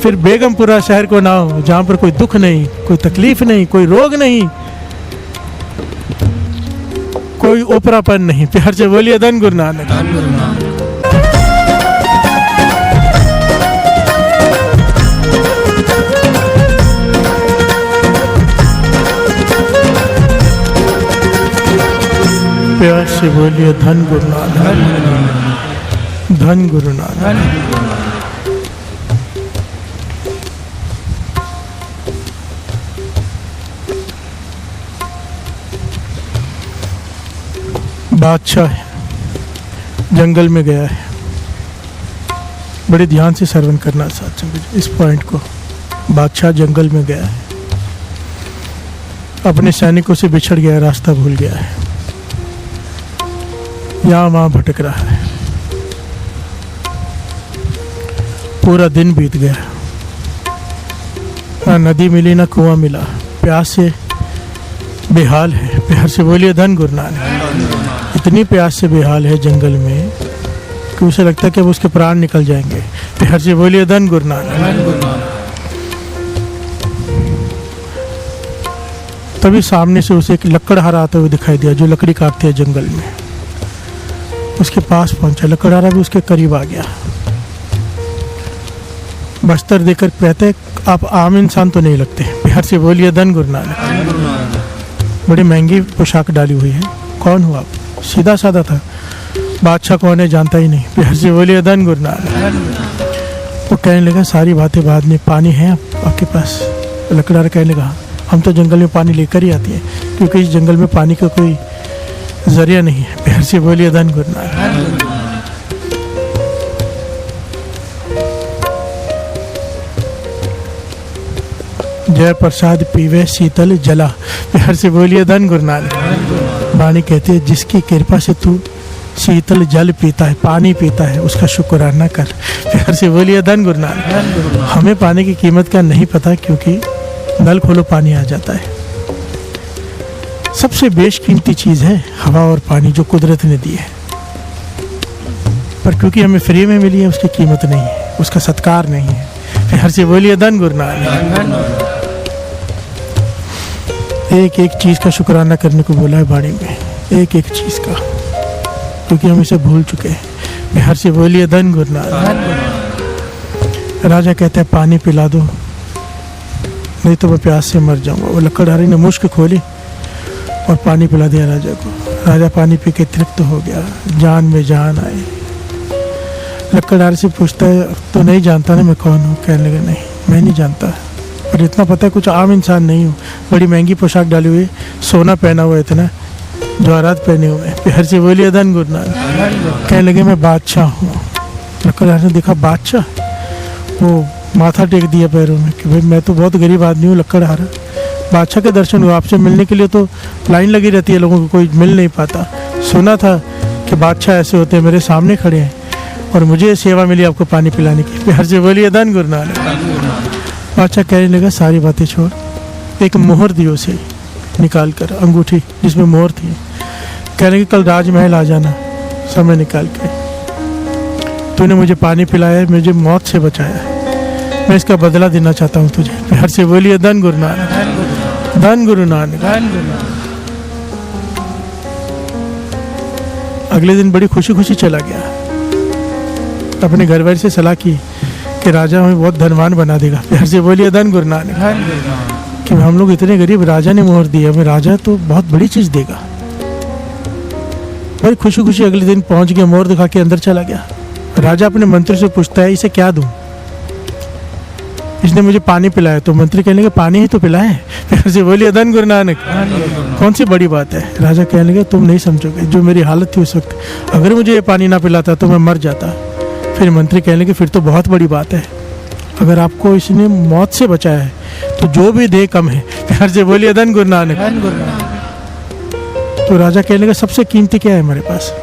फिर बेगमपुरा शहर को ना हो, जहाँ पर कोई दुख नहीं, कोई तकलीफ नहीं, कोई रोग नहीं, कोई ओपरापन नहीं। प्यार से बोलिए धन गुरु नानक। प्यार से बोलिए धन गुरु नानक, धन गुरु नानक। बादशाह जंगल में गया है। बड़े ध्यान से श्रवण करना साथ इस पॉइंट को। बादशाह जंगल में गया है, अपने सैनिकों से बिछड़ गया, रास्ता भूल गया है, यहाँ वहाँ भटक रहा है। पूरा दिन बीत गया, ना नदी मिली ना कुआं मिला, प्यास से बेहाल है। प्यार से बोलिए धन गुरु नानक। इतनी प्यास से बेहाल है जंगल में कि उसे लगता है कि अब उसके प्राण निकल जाएंगे। प्यार से बोलिए धन गुरु नानक। तभी सामने से उसे एक लकड़हारा आते हुए दिखाई दिया, जो लकड़ी काटते हैं जंगल में। उसके पास पहुंचा, लकड़हारा भी उसके करीब आ गया। बस्तर देकर कहते, आप आम इंसान तो नहीं लगते। प्यार से बोलिए धन गुरु नानक। बड़ी महंगी पोशाक डाली हुई है, कौन हो आप? सीधा साधा था, बादशाह कौन है जानता ही नहीं। प्यार से बोलिए धन गुरु नानक। वो कहने लगा, सारी बातें बाद में, पानी है आपके पास? लकड़हारा कहने लगा, हम तो जंगल में पानी लेकर ही आती है, क्योंकि इस जंगल में पानी का कोई जरिया नहीं है। प्यार से बोलिए धन गुरु नानक। जय प्रसाद पीवे शीतल जला। प्यार से बोलिए धन गुरु नानक। वाणी कहती है, जिसकी कृपा से तू शीतल जल पीता है, पानी पीता है, उसका शुक्राना कर। प्यार से बोलिए धन गुरु नानक। हमें पानी की कीमत का नहीं पता, क्योंकि नल खोलो पानी आ जाता है। सबसे बेशकीमती चीज़ है हवा और पानी, जो कुदरत ने दी है, पर क्योंकि हमें फ्री में मिली है, उसकी कीमत नहीं है, उसका सत्कार नहीं है। प्यार से बोलिए धन गुरु नानक। एक एक चीज़ का शुक्राना करने को बोला है वाणी में, एक एक चीज़ का, क्योंकि हम इसे भूल चुके हैं। प्यार से बोलिए धन गुरु नानक। राजा कहता है, पानी पिला दो, नहीं तो मैं प्यास से मर जाऊंगा। वो लकड़हारी ने मुश्क खोली और पानी पिला दिया राजा को। राजा पानी पी के तृप्त हो गया, जान में जान आई। लकड़हारी से पूछता है तो नहीं जानता ना मैं कौन हूँ? कहने लगे नहीं मैं नहीं जानता, पर इतना पता है कुछ आम इंसान नहीं हूँ। बड़ी महंगी पोशाक डाली हुई, सोना पहना हुआ, इतना जवाहरात पहने हुए, प्यार से बोलिए धन गुरु नानक। कहने लगे मैं बादशाह हूँ। लकड़हारी ने देखा बादशाह, वो माथा टेक दिया पैरों में कि भाई मैं तो बहुत गरीब आदमी हूँ लकड़हारा, बादशाह के दर्शन हुआ। आपसे मिलने के लिए तो लाइन लगी रहती है, लोगों को कोई मिल नहीं पाता। सुना था कि बादशाह ऐसे होते हैं, मेरे सामने खड़े हैं और मुझे सेवा मिली आपको पानी पिलाने की, प्यार से बोलिए धन गुरु नानक। बादशाह कहने लगा सारी बातें छोड़, एक मोहर दी उसे निकाल कर, अंगूठी जिसमें मोहर थी। कहने लगे कल राजमहल आ जाना समय निकाल के, तूने मुझे पानी पिलाया, मुझे मौत से बचाया है, मैं इसका बदला देना चाहता हूँ तुझे, प्यार से बोलिए धन गुरु नानक, धन गुरु नानक। अगले दिन बड़ी खुशी खुशी चला गया, अपने घर वाले से सलाह की कि राजा हमें बहुत धनवान बना देगा, प्यार से बोलिए धन गुरु नानक। कि हम लोग इतने गरीब, राजा ने मोहर दी, हमें राजा तो बहुत बड़ी चीज देगा। बड़ी खुशी खुशी अगले दिन पहुंच गया, मोहर दिखा के अंदर चला गया। राजा अपने मंत्री से पूछता है इसे क्या दूं? इसने मुझे पानी पिलाया। तो मंत्री कहने लगे पानी ही तो पिलाए, प्यार से बोलिए धन गुरु नानक। कौन सी बड़ी बात है? राजा कहने लगे तुम नहीं समझोगे, जो मेरी हालत थी उस वक्त, अगर मुझे ये पानी ना पिलाता तो मैं मर जाता। फिर मंत्री कहने लगे फिर तो बहुत बड़ी बात है, अगर आपको इसने मौत से बचाया है तो जो भी दे कम है, प्यार से बोलिए धन गुरु नानक। तो राजा कहने लगा सबसे कीमती क्या है हमारे पास?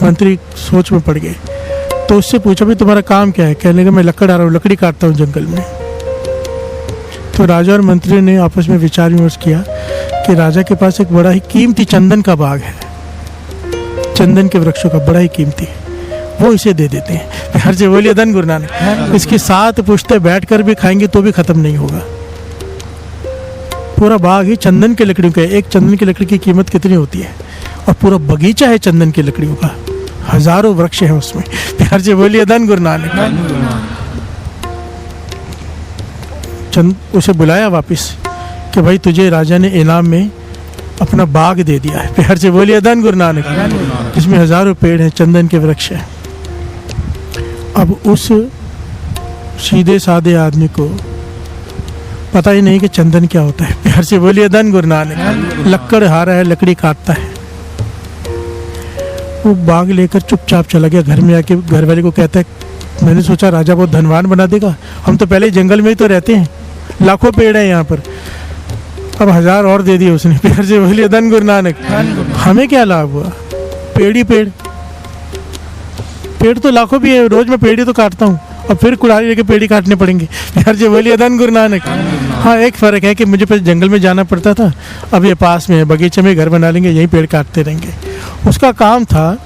मंत्री सोच में पड़ गए, तो उससे पूछा भी तुम्हारा काम क्या है? कहने लगा मैं लकड़ आ रहा हूँ, लकड़ी काटता हूँ जंगल में। तो राजा और मंत्री ने आपस में विचार विमर्श किया कि राजा के पास एक बड़ा ही कीमती चंदन का बाग है, चंदन के वृक्षों का, बड़ा ही कीमती, वो इसे दे देते हैं, प्यार से बोलिए धन गुरु नानक। इसके साथ पुश्ते बैठ कर भी खाएंगे तो भी खत्म नहीं होगा। पूरा बाग ही चंदन की लकड़ियों का है। एक चंदन की लकड़ी की कीमत कितनी होती है? और पूरा बगीचा है चंदन की लकड़ियों का, हजारों वृक्ष हैं उसमें, प्यार से बोलिए धन गुरु नानक। उसे बुलाया वापिस कि भाई तुझे राजा ने इनाम में अपना बाग दे दिया है, प्यार से बोलिए धन गुरु नानक, जिसमें हजारों पेड़ हैं, चंदन के वृक्ष हैं। अब उस सीधे साधे आदमी को पता ही नहीं कि चंदन क्या होता है, प्यार से बोलिए धन गुरु नानक। लक्कड़ हारा है, लकड़ी काटता है। वो बाग लेकर चुपचाप चला गया। घर में आके घर वाले को कहता है मैंने सोचा राजा बहुत धनवान बना देगा, हम तो पहले जंगल में ही तो रहते हैं, लाखों पेड़ है यहाँ पर, अब 1000 और दे दिए उसने, प्यार से बोलिए धन गुरु नानक। हमें क्या लाभ हुआ? पेड़ ही पेड़, पेड़ तो लाखों भी है, रोज मैं पेड़ ही तो काटता हूँ, और फिर कुल्हाड़ी लेके पेड़ ही काटने पड़ेंगे, प्यार से बोलिए धन गुरु नानक। हाँ एक फ़र्क है कि मुझे पहले जंगल में जाना पड़ता था, अब ये पास में है, बगीचे में घर बना लेंगे, यहीं पेड़ काटते रहेंगे। उसका काम था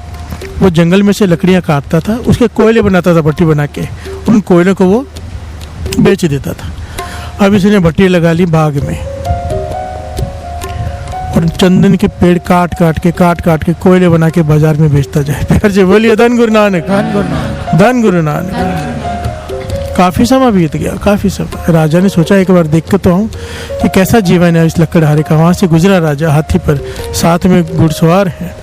वो जंगल में से लकड़ियाँ काटता था, उसके कोयले बनाता था भट्टी बना के, उन कोयलों को वो बेच देता था। अब इसने भट्टी लगा ली बाग में और चंदन के पेड़ काट काट के कोयले बना के बाजार में बेचता जाए, प्यार से बोलिए धन गुरु नानक, धन गुरु नानक। काफी समय बीत गया, काफी समय। राजा ने सोचा एक बार देख के तो आऊं कि कैसा जीवन है इस लकड़हारे का। वहां से गुजरा राजा हाथी पर, साथ में घुड़सवार है।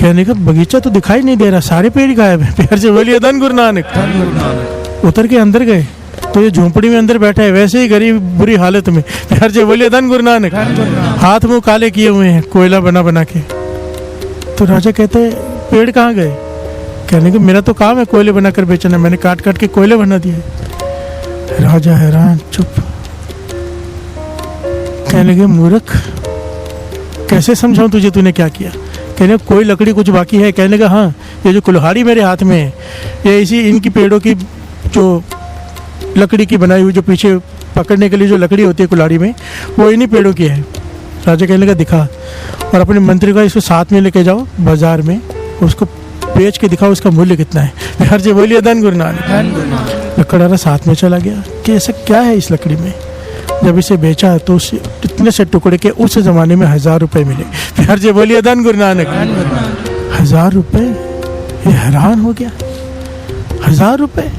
कहने का बगीचा तो दिखाई नहीं दे रहा, सारे पेड़ गायब है, प्यार से बोलिए धन गुरु नानक। उतर के अंदर गए तो ये झोंपड़ी में अंदर बैठा है, वैसे ही गरीब बुरी हालत में, प्यार से बोलिए धन गुरु नानक। हाथ मुंह काले किए हुए हैं कोयला बना के। तो राजा कहते हैं पेड़ कहाँ गए? कहने के मेरा तो काम है कोयले बनाकर बेचना, मैंने काट के कोयले बना दिए। राजा हैरान, चुप। कहने के मूर्ख, कैसे समझाऊं तुझे, तूने क्या किया? कहने कोई लकड़ी कुछ बाकी है? कहने का हाँ, ये जो कुल्हाड़ी मेरे हाथ में है, ये इसी इनकी पेड़ों की जो लकड़ी की बनाई हुई, जो पीछे पकड़ने के लिए जो लकड़ी होती है कुल्हाड़ी में, वो इन्हीं पेड़ों की है। राजा कहने का दिखा, और अपने मंत्री का इसको साथ में लेके जाओ बाजार में, उसको बेच के दिखाओ उसका मूल्य कितना है, प्यार से बोलिए धन गुरु नानक। लकड़हारा साथ में चला गया कि ऐसा क्या है इस लकड़ी में। जब इसे बेचा तो उस इतने से टुकड़े के उस जमाने में 1000 रुपए मिले, प्यार से बोलिए धन गुरु नानक। 1000 रुपए, ये हैरान हो गया। 1000 रुपए,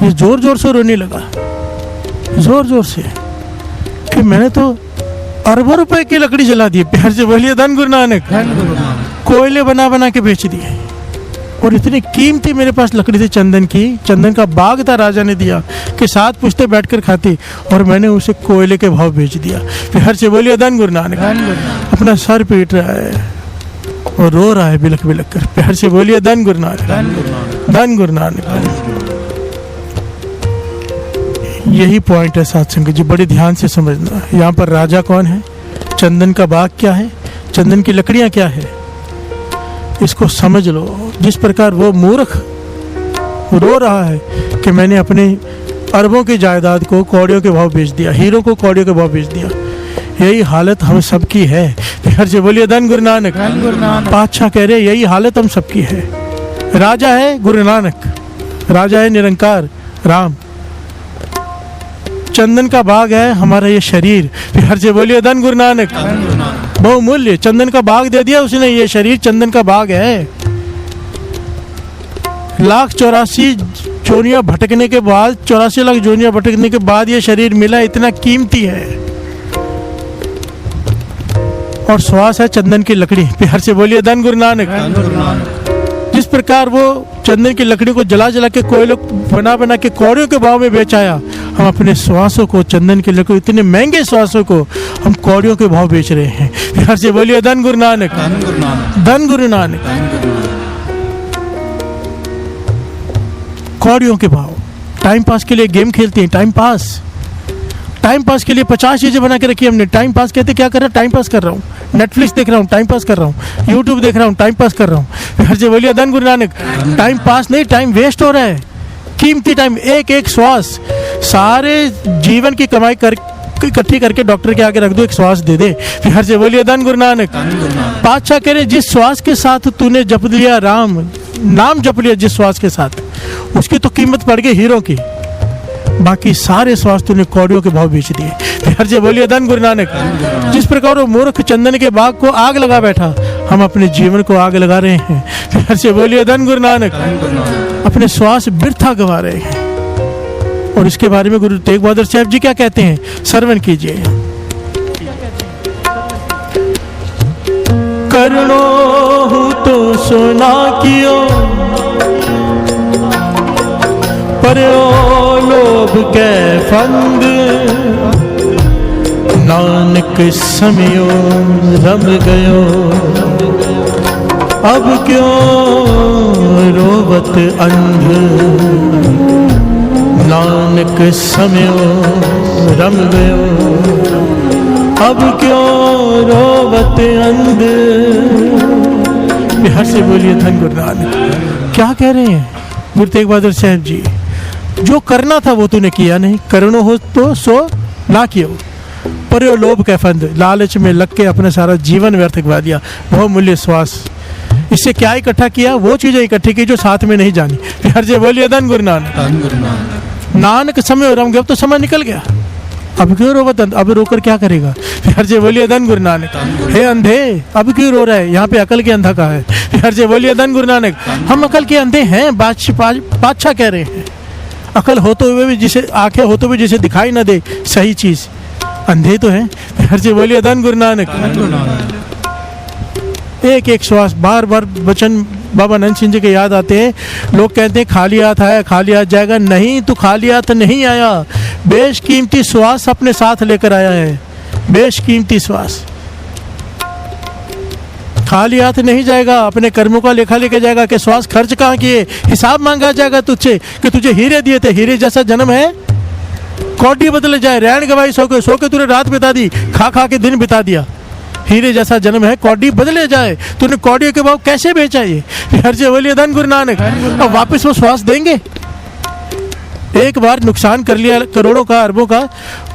ये जोर जोर से रोने लगा। जोर जोर से कि मैंने तो अरबों रुपए की लकड़ी जला दी। प्यार से बोलिए धन गुरु नानक। कोयले बना बना के बेच दिए, और इतनी कीमती मेरे पास लकड़ी थी चंदन की, चंदन का बाग था, राजा ने दिया कि 7 पुश्ते बैठकर खाती, और मैंने उसे कोयले के भाव बेच दिया। प्यार से बोलिए धन गुरु नानक। अपना सर पीट रहा है और रो रहा है बिलख बिलख कर। प्यार से बोलिए धन गुरु नानक, धन गुरु नानक। यही पॉइंट है साथ संगत जी, बड़े ध्यान से समझना। यहाँ पर राजा कौन है, चंदन का बाग क्या है, चंदन की लकड़ियां क्या है, इसको समझ लो। जिस प्रकार वो मूर्ख रो रहा है कि मैंने अपने अरबों की जायदाद को कौड़ियों के भाव बेच दिया, हीरों को कौड़ियों के भाव बेच दिया, यही हालत हम सबकी है। हर से बोलिए धन गुरु नानक। पातशाह कह रहे यही हालत हम सबकी है। राजा है गुरु नानक, राजा है निरंकार राम, चंदन का बाग है हमारा ये शरीर। हर से बोलिए धन गुरु नानक। बहुमूल्य चंदन का बाग दे दिया उसने, ये शरीर चंदन का बाग है। 1,84,000 जोनियां भटकने के बाद, 84 लाख जोनियां भटकने के बाद ये शरीर मिला, इतना कीमती है। और श्वास है चंदन की लकड़ी। प्यार से बोलिए धन गुरु नानक। जिस प्रकार वो चंदन की लकड़ी को जला जला के कोयले बना बना के कौड़ियों के भाव में बेचाया, हम अपने श्वासों को, चंदन की लकड़ी, इतने महंगे श्वासों को हम कौड़ियों के भाव बेच रहे हैं। प्यार से बोलिए धन गुरु नानक, धन गुरु नानक। कौड़ियों के भाव, टाइम पास के लिए गेम खेलते हैं, टाइम पास के लिए 50 चीजें बना के रखी हमने। टाइम पास कहते क्या कर रहा है, टाइम पास कर रहा हूँ, नेटफ्लिक्स देख रहा हूँ, टाइम पास कर रहा हूँ, यूट्यूब देख रहा हूँ, टाइम पास कर रहा हूँ। हर से बोलिए धन गुरु नानक। टाइम पास नहीं, टाइम वेस्ट हो रहा है, कीमती टाइम। एक एक श्वास, सारे जीवन की कमाई कर इकट्ठी करके डॉक्टर के आगे रख दो, एक श्वास दे दे। हर से बोलिए धन गुरु नानक। पातशाह कह रहे जिस श्वास के साथ तूने जप लिया राम नाम, जप लिया जिस श्वास के साथ, उसकी तो कीमत पड़ गई हीरो की, बाकी सारे श्वास तूने कौड़ियों के भाव बेच दिए। हर से बोलिए धन गुरु नानक। जिस प्रकार वो मूर्ख चंदन के बाग को आग लगा बैठा, हम अपने जीवन को आग लगा रहे हैं। हर से बोलिए धन गुरु नानक। अपने श्वास बिरथा गवा रहे हैं। और इसके बारे में गुरु तेग बहादुर साहब जी क्या कहते हैं, श्रवण कीजिए। करणो तो सुना कियो, पर्यो लोभ के फंद, नानक समयो रम गयो, अब क्यों रोवत अंध, नानक समयो रम गयो, अब क्यों रोवत अंध। बिहार से बोलिए धन गुरु नानक। क्या कह रहे हैं गुरु तेग बहादुर साहब जी, जो करना था वो तूने किया नहीं, करणो हो तो सो ना कियो, पर यो लोभ के फंद, लालच में लग के अपना सारा जीवन व्यर्थ करवा दिया। बहुमूल्य श्वास, इससे क्या इकट्ठा किया, वो चीजें इकट्ठी की जो साथ में नहीं जानी। हर से बोलिए धन गुरु नानक। नानक समय रम गया, अब तो समय निकल गया, अब क्यों रोवत, अब रोकर क्या करेगा। हर से बोलिए धन गुरु नानक। हे अंधे, अब क्यों रो रहा है, यहाँ पे अकल के अंधा कहा है। हर से बोलिए धन गुरु नानक। हम अकल के अंधे हैं, बादशाह कह रहे हैं। अकल होते हुए भी, जिसे आंखें होते हुए जिसे दिखाई ना दे सही चीज, अंधे तो हैं। हर से बोलिए धन गुरु नानक। एक एक श्वास, बार बार वचन बाबा नंद सिंह जी के याद आते हैं। लोग कहते हैं खाली हाथ आया खाली हाथ जाएगा, नहीं, तू खाली हाथ नहीं आया, बेशकीमती श्वास अपने साथ लेकर आया है, बेशकीमती श्वास। खाली हाथ नहीं जाएगा, अपने कर्मों का लेखा लेके जाएगा कि श्वास खर्च कहाँ किए, हिसाब मांगा जाएगा तुझसे कि तुझे हीरे दिए थे, हीरे जैसा जन्म है, कौड़ी बदले जाए, रैन गवाई सो के तूने रात बिता दी, खा खा के दिन बिता दिया, हीरे जैसा जन्म है, कौड़ी बदले जाए, तूने कौड़ियों के भाव कैसे बेचा ये। हर से बोलिए धन गुरु नानक। अब वापस वो श्वास देंगे, एक बार नुकसान कर लिया करोड़ों का, अरबों का,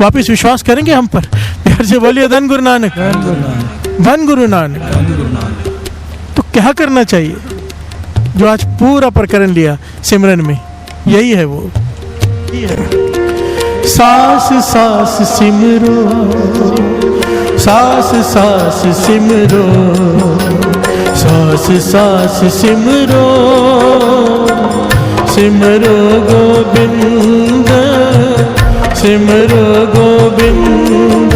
वापस विश्वास करेंगे हम पर। हर से बोलिए धन गुरु नानक, धन गुरु नानक। तो क्या करना चाहिए, जो आज पूरा प्रकरण लिया सिमरन में, यही है वो, सास सास सिमरो, सास सास सिमरो, सास सास सिमरो, सिमरो गोविंद, सिमरो गोविंद,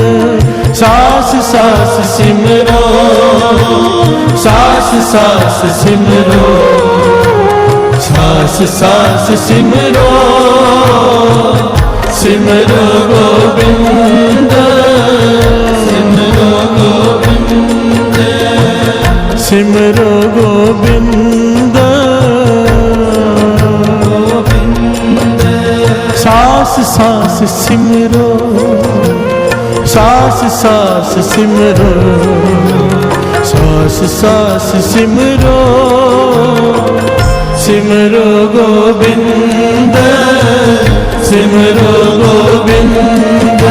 सास सास सिमरो, सास सास सिमरो, सास सास सिमरो, सिमरो गोविंद, सिमरो गोविंद, सिमरो गोविंद, सास सास सिमरो, सास सास सिमरो, सास सास सिमरो, सिमरो गोविंद, सिमरो गोविंद,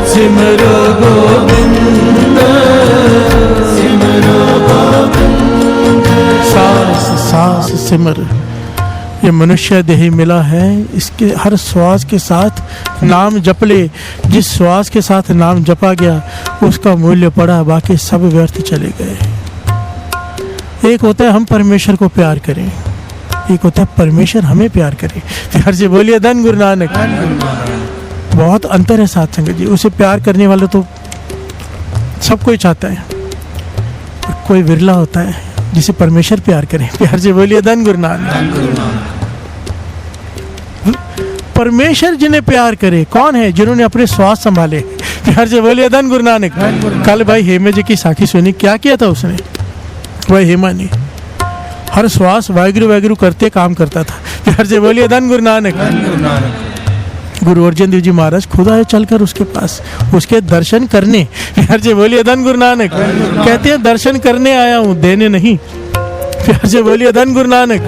सिमरो गोविंद, सिमरो गोविंद। सास सास सिमर, ये मनुष्य देही मिला है, इसके हर श्वास के साथ नाम जप ले। जिस श्वास के साथ नाम जपा गया उसका मूल्य पड़ा, बाकी सब व्यर्थ चले गए। एक होता है हम परमेश्वर को प्यार करें, एक होता है परमेश्वर हमें प्यार करे। प्यार से बोलिए धन गुरु नानक। बहुत अंतर है साथ संगत जी। उसे प्यार करने वाला तो सब कोई चाहता है, कोई विरला होता है जिसे परमेश्वर प्यार करे। प्यार से बोलिए धन गुरु नानक। परमेश्वर जिन्हें प्यार करे कौन है? जिन्होंने अपने श्वास संभाले। प्यार से बोलिए धन गुरु नानक। कल भाई हेमा जी की साखी सुनी, क्या किया था उसने? वह हेमा ने हर श्वास वाहिगुरु वाहिगुरु करते काम करता था। प्यार से बोलिए धन गुरु नानक। गुरु अर्जन देव जी महाराज खुद आए चलकर उसके पास, उसके दर्शन करने। प्यार से बोलिए धन गुरु नानक। कहते हैं दर्शन करने आया हूँ, देने नहीं। प्यार से बोलिए धन गुरु नानक।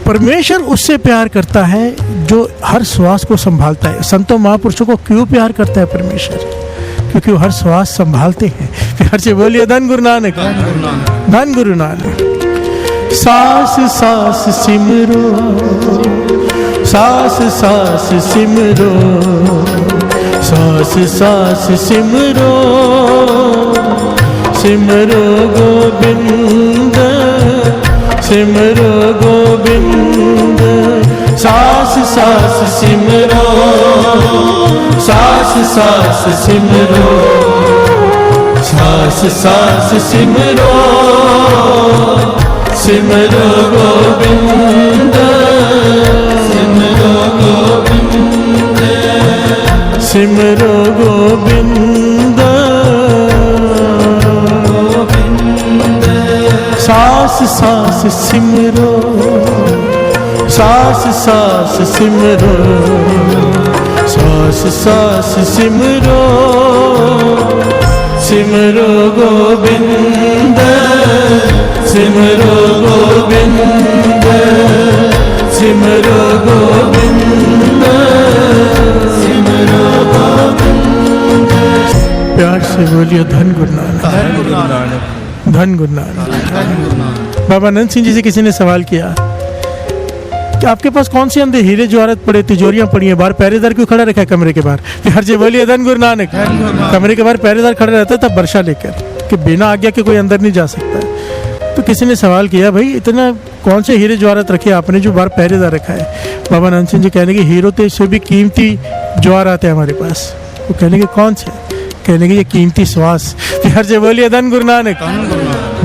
परमेश्वर उससे प्यार करता है जो हर श्वास को संभालता है। संतों महापुरुषों को क्यों प्यार करता है परमेश्वर? क्योंकि वो हर श्वास संभालते हैं। प्यार से बोलिए धन गुरु नानक। धन गुरु नानक। सास सास सिमरो, सास सास सिमरो, सास सास सिमरो, सिमरो गोविंद, सिमरो गोविंद, सास सास सिमरो, सास सास सिमरो, सास सास सिमरो, सिमरो गोविंद, सिमरो गोविंद, सिमरो गोविंद, सास सास सिमरो, सास सास सिमरो, सास सास सिमरो, सिमरो गोविंद, सिमरो गोविंद, सिमरो गोविंद, सिमरो गोविंद। प्यार से बोलिए धन गुरु नानक। धन गुरु नानक। बाबा नंद सिंह जी से किसी ने सवाल किया कि आपके पास कौन से अंदर हीरे जवाहरात पड़े, तिजोरियां पड़ी हैं, बाहर पहरेदार क्यों खड़ा रखा है कमरे के बाहर? प्यार से बोलिए धन गुरु नानक। कमरे के बाहर पहरेदार खड़ा रहता था वर्षा लेकर कि बिना आज्ञा के कोई अंदर नहीं जा सकता। तो किसी ने सवाल किया, भाई इतना कौन से हीरे जवाहरात रखे आपने जो बाहर पहरेदार रखा है? बाबा नंद सिंह जी कहने के हीरो तो इससे भी कीमती जवाहरात है हमारे पास। वो कहने के कौन से? कहने के ये कीमती श्वास। प्यार से बोलिए धन गुरु नानक।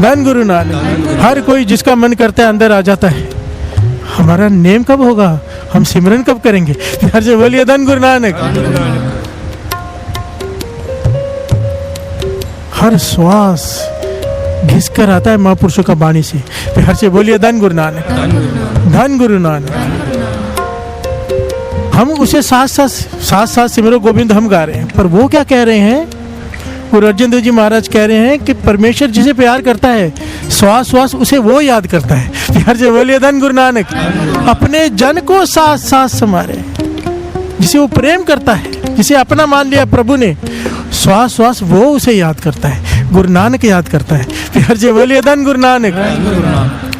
धन गुरु नानक। हर कोई जिसका मन करता है अंदर आ जाता है। हमारा नेम कब होगा? हम सिमरन कब करेंगे? प्यार से बोलिए धन गुरु नानक। हर श्वास घिस कर आता है महापुरुषों का वाणी से। प्यार से बोलिए धन गुरु नानक। धन गुरु नानक। हम उसे साथ साथ सिमरो गोविंद हम गा रहे हैं, पर वो क्या कह रहे हैं? गुरु अर्जन देव जी महाराज कह रहे हैं कि परमेश्वर जिसे प्यार करता है श्वास श्वास उसे वो याद करता है। प्यार से बोलिए धन गुरु नानक। अपने जन को साथ साथ संवारे, जिसे वो प्रेम करता है, जिसे अपना मान लिया प्रभु ने, श्वास श्वास वो उसे याद करता है। गुरु नानक याद करता है। प्यार से बोलिए धन गुरु नानक।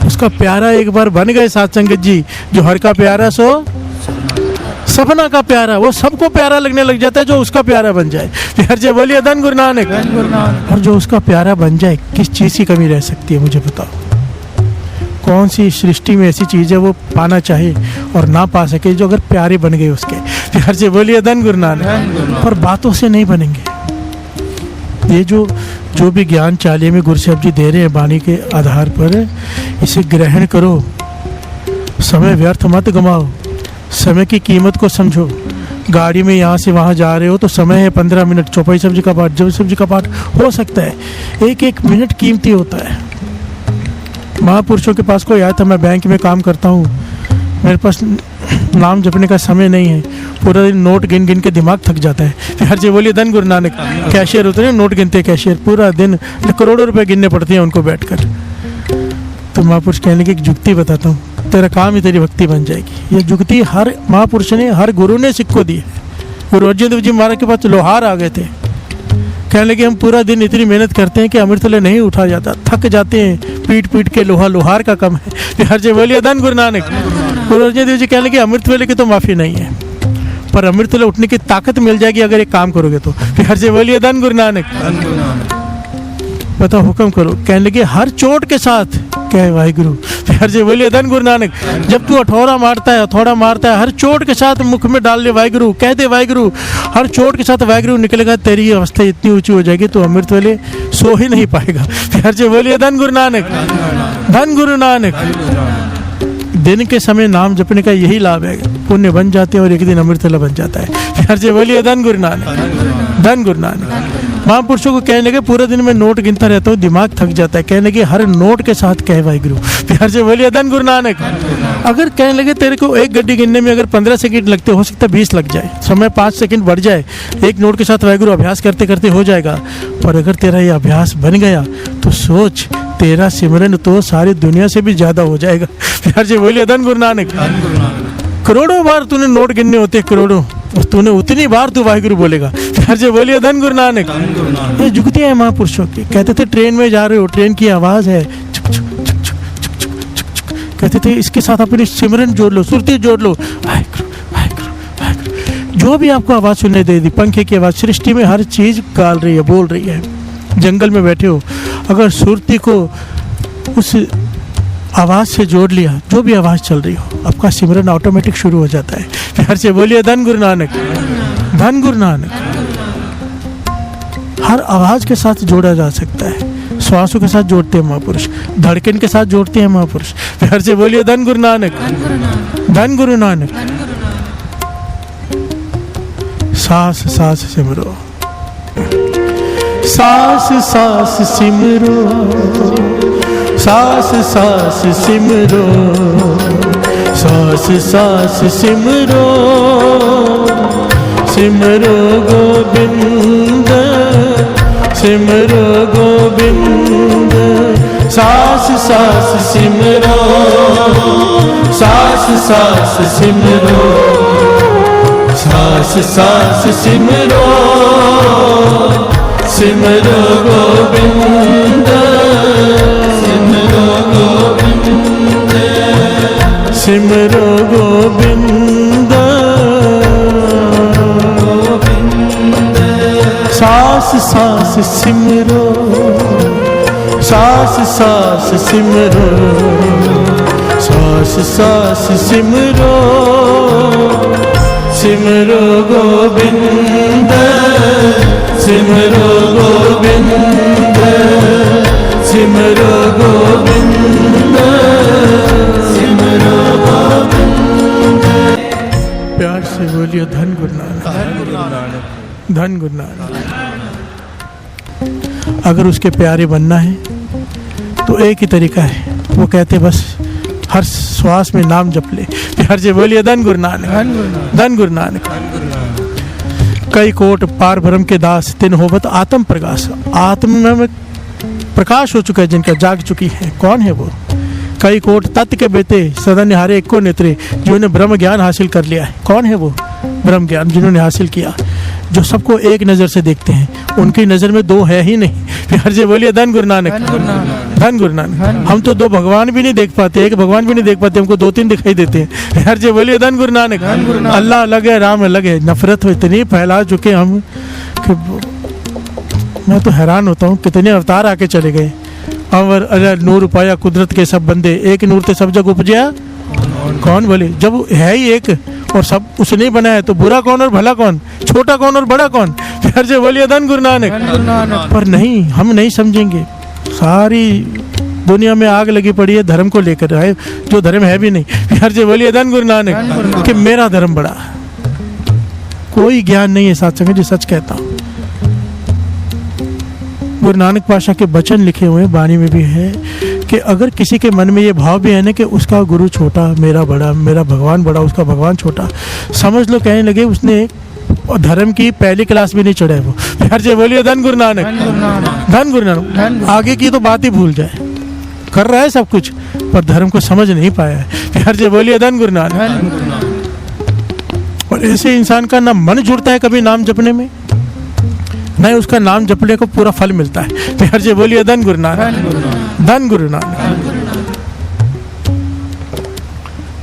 उसका प्यारा एक बार बन गए साथ संगत जी। जो हर का प्यारा सो सपना का प्यारा, वो सबको प्यारा लगने लग जाता है जो उसका प्यारा बन जाए। प्यार से बोलिए धन गुरु नानक। और जो उसका प्यारा बन जाए, किस चीज की कमी रह सकती है मुझे बताओ? कौन सी सृष्टि में ऐसी चीज़ है वो पाना चाहे और ना पा सके जो अगर प्यारे बन गए उसके। प्यार से बोलिए धन गुरु नानक। पर बातों से नहीं बनेंगे। ये जो भी ज्ञान चालीहे में गुरु साहब जी दे रहे हैं वाणी के आधार पर, इसे ग्रहण करो। समय व्यर्थ मत गमाओ, समय की कीमत को समझो। गाड़ी में यहाँ से वहाँ जा रहे हो तो समय है 15 मिनट, चौपाई सब्जी का पाठ, जब सब्जी का पाठ हो सकता है। एक एक मिनट कीमती होता है। महापुरुषों के पास कोई आया था, मैं बैंक में काम करता हूँ, मेरे पास नाम जपने का समय नहीं है, पूरा दिन नोट गिन गिन के दिमाग थक जाता है। हर जी बोलिए धन गुरु नानक। कैशियर होते हैं, नोट गिनते कैशियर, पूरा दिन करोड़ों रुपए गिनने पड़ते हैं उनको बैठकर। तो महापुरुष कहने की एक जुक्ति बताता हूँ, तेरा काम ही तेरी भक्ति बन जाएगी। ये जुक्ति हर महापुरुष ने, हर गुरु ने सिक्को दी है। गुरु अर्जन देव जी महाराज के पास लोहार आ गए थे, कहने लगे हम पूरा दिन इतनी मेहनत करते हैं कि अमृतले नहीं उठा जाता, थक जाते हैं, पीट पीट के लोहा लोहार का कम है। हर जय बोलिए धन गुरु नानक। गुरु अर्जन देव जी कहने लगे अमृतवेले की तो माफी नहीं है, पर अमृतवेले उठने की ताकत मिल जाएगी अगर एक काम करोगे तो। हर जय बोलिए धन गुरु नानक। बताओ हुक्म करो। कहने लगे हर चोट के साथ कहे वाहिगुरु। हर जय बोलिए धन गुरु नानक। जब तू हथौड़ा मारता है, हथौड़ा मारता है, हर चोट के साथ मुख में डाल ले वाहिगुरु, कह दे वाहिगुरु, हर चोट के साथ वाहिगुरु निकलेगा, तेरी अवस्था इतनी ऊंची हो जाएगी तो अमृत वाले सो ही नहीं पाएगा। हर जय बोलिए धन गुरु नानक। धन गुरु नानक। दिन के समय नाम जपने का यही लाभ है, पुण्य बन जाते हैं और एक दिन अमृतला बन जाता है। हर जय बोलिए धन गुरु नानक। धन गुरु नानक। महापुरुषों को कहने लगे पूरे दिन में नोट गिनता रहता हूँ, दिमाग थक जाता है, कहने लगे हर नोट के साथ कहे वाहिगुरु। प्यार से बोलिए धन गुरु नानक। अगर कहने लगे तेरे को एक गड्डी गिनने में अगर 15 सेकंड लगते, हो सकता है 20 लग जाए, समय 5 सेकंड बढ़ जाए, एक नोट के साथ वाहिगुरु अभ्यास करते करते हो जाएगा। पर अगर तेरा ये अभ्यास बन गया तो सोच, तेरा सिमरन तो सारी दुनिया से भी ज्यादा हो जाएगा। प्यार से बोलिए धन गुरु नानक। करोड़ों बार तूने नोट गिनने होते, करोड़ों, और तूने उतनी बार तू वाहिगुरु बोलेगा। हर जय बोलिए धन गुरु नानक। ये जुगतियां हैं महापुरुषों की। कहते थे ट्रेन में जा रहे हो, ट्रेन की आवाज है, चुक चुक चुक चुक चुक चुक चुक चुक, कहते थे इसके साथ अपनी सिमरन जोड़ लो, सुरती जोड़ लो, वाहिगुरु वाहिगुरु वाहिगुरु। जो भी आपको आवाज सुनने दे दी, पंखे की आवाज, सृष्टि में हर चीज गाल रही है, बोल रही है। जंगल में बैठे हो, अगर सुरती को उस आवाज से जोड़ लिया, जो भी आवाज चल रही हो, आपका सिमरन ऑटोमेटिक शुरू हो जाता है। प्यार से बोलिए धन गुरु नानक। धन गुरु नानक। हर आवाज के साथ जोड़ा जा सकता है। श्वासों के साथ जोड़ते हैं महापुरुष, धड़कन के साथ जोड़ते हैं महापुरुष। प्यार से बोलिए धन गुरु नानक। धन गुरु नानक। सांस सांस सिमरो, सांस सांस सिमरो, सांस सांस सिमरो, सांस सांस सिमरो, सिमरो गोविंद, सिमरो गोविंद। सांस सांस सिमरो, सांस सांस सिमरो, सांस सांस सिमरो, सिमरो गोविंद, सिमरो गोविंद, सिमरो गोविंद, सांस सांस सिमरो, सांस सांस सिमरो, सांस सांस सिमरो, सिमरो गोविंद, सिमरो गोविंद, सिमरो गोविंद, सिमरो गोविंद। प्यार से बोलिए धन गुरु नानक। धन गुरु नानक। अगर उसके प्यारे बनना है तो एक ही तरीका है, वो कहते बस हर श्वास में नाम जप ले। प्यार से बोलिए धन गुरु नानक। धन गुरु नानक। कई कोट पार भ्रम के दास, तिन होवत आत्म प्रकाश। आत्मा में प्रकाश हो चुका है जिनका, जाग चुकी है। कौन है वो? कई कोट तत्व के बेटे, सदा निहारे एको नेत्रे, जिन्होंने ब्रह्म ज्ञान हासिल कर लिया है। कौन है वो? ब्रह्म ज्ञान जिन्होंने हासिल किया, जो सबको एक नजर से देखते हैं, उनकी नजर में दो है ही नहीं। प्यार से बोलिए धन गुरु नानक। धन गुरु नानक। हम तो दो भगवान भी नहीं देख पाते, एक भगवान भी नहीं देख पाते, हमको 2-3 दिखाई देते हैं। प्यार से बोलिए धन गुरु नानक। अल्लाह अलग है, राम अलग है। नफरत इतनी फैला चुके हम कि मैं तो हैरान होता हूँ, कितने अवतार आके चले गए, अवर अरे नूर पाया कुदरत के सब बंदे, एक नूर ते सब जग उपजया कौन बोले। जब है ही एक और सब उसने ही बनाया तो बुरा कौन और भला कौन, छोटा कौन और बड़ा कौन। फिर से बोलिए धन गुरु नानक। पर नहीं, हम नहीं समझेंगे। सारी दुनिया में आग लगी पड़ी है धर्म को लेकर, आए जो धर्म है भी नहीं। फिर से बोलिए धन गुरु नानक कि मेरा धर्म बड़ा। कोई ज्ञान नहीं है साथ संग, जो सच कहता हूँ। गुरु नानक पातशाह के वचन लिखे हुए वाणी में भी है कि अगर किसी के मन में ये भाव भी है ना कि उसका गुरु छोटा, मेरा बड़ा, मेरा भगवान बड़ा, उसका भगवान छोटा, समझ लो कहने लगे उसने धर्म की पहली क्लास भी नहीं चढ़ा है वो। फिर से बोलिए धन गुरु नानक, धन गुरु नानक। आगे की तो बात ही भूल जाए, कर रहा है सब कुछ पर धर्म को समझ नहीं पाया है। फिर से बोलिए धन गुरु नानक। और ऐसे इंसान का ना मन जुड़ता है कभी नाम जपने में, नहीं उसका नाम जपने को पूरा फल मिलता है। फिर से बोलिए धन गुरु नानक, धन गुरु नानक।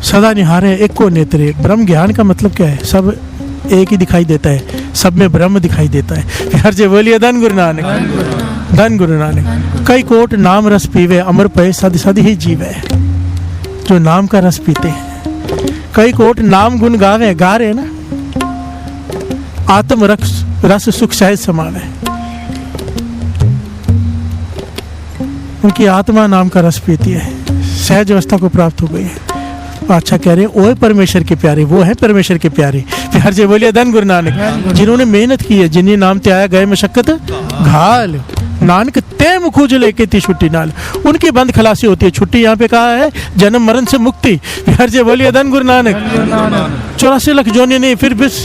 सदा निहारे एक को नेत्रे। ब्रह्म ज्ञान का मतलब क्या है? सब एक ही दिखाई देता है, सब में ब्रह्म दिखाई देता है। फिर से बोलिए धन गुरु नानक, धन गुरु नानक। कई कोट नाम रस पीवे, अमर पे सद सद ही जीवे। जो नाम का रस पीते हैं, कई कोट नाम गुण गावे, गा रहे ना, आत्म रस सुख सहज समावे। उनकी आत्मा नाम का रस पीती है, सहज अवस्था को प्राप्त हो गई है। अच्छा कह रहे ओए परमेश्वर के प्यारे, वो है परमेश्वर के प्यारे। फिर से बोलिए धन गुरु नानक। जिन्होंने मेहनत की है, जिन्हें नाम ते आया गए मशक्कत घाल, नानक ते मुखुज लेके थी छुट्टी नाल। उनकी बंद खलासी होती है। छुट्टी यहाँ पे कहा है जन्म मरण से मुक्ति। फिर से बोलिए धन गुरु नानक। 84 लाख जोनी नहीं, फिर बिस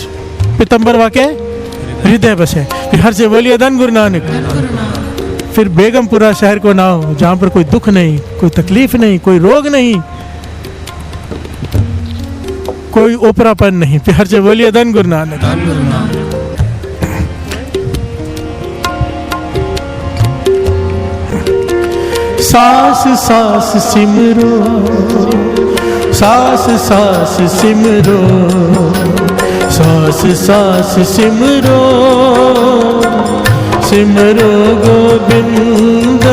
पितंबर वाके हृदय बसे। फिर से बोलिए धन गुरु नानक। फिर बेगमपुरा शहर को नाम, जहाँ पर कोई दुख नहीं, कोई तकलीफ नहीं, कोई रोग नहीं, कोई ओपरापन नहीं। फिर से बोलिए धन गुरु नानक। सास सास सिमरो, सास सास सिमरो, सास सास सिमरो, सिमरो गोविंद,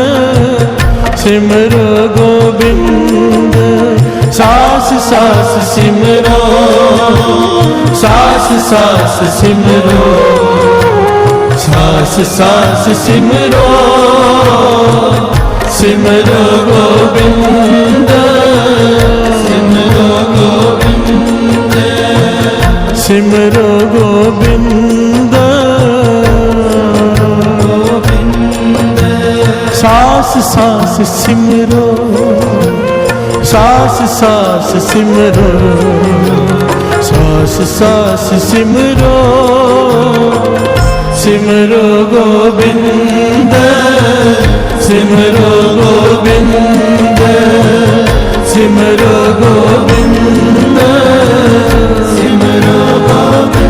सिमरो गोविंद। सास सास सिमरो, सास सास सिमरो, सास सास सिमरो, सिमरो गोविंद, सिमरो गोविंद, सिमरो गोविंद, गोविंद। सास सास सिमरो, सास सास सिमरो, सास सास सिमरो, सिमरो गोविंद, सिमरो गोविंद, सिमरो गोविंद, सिमरो गोविंद।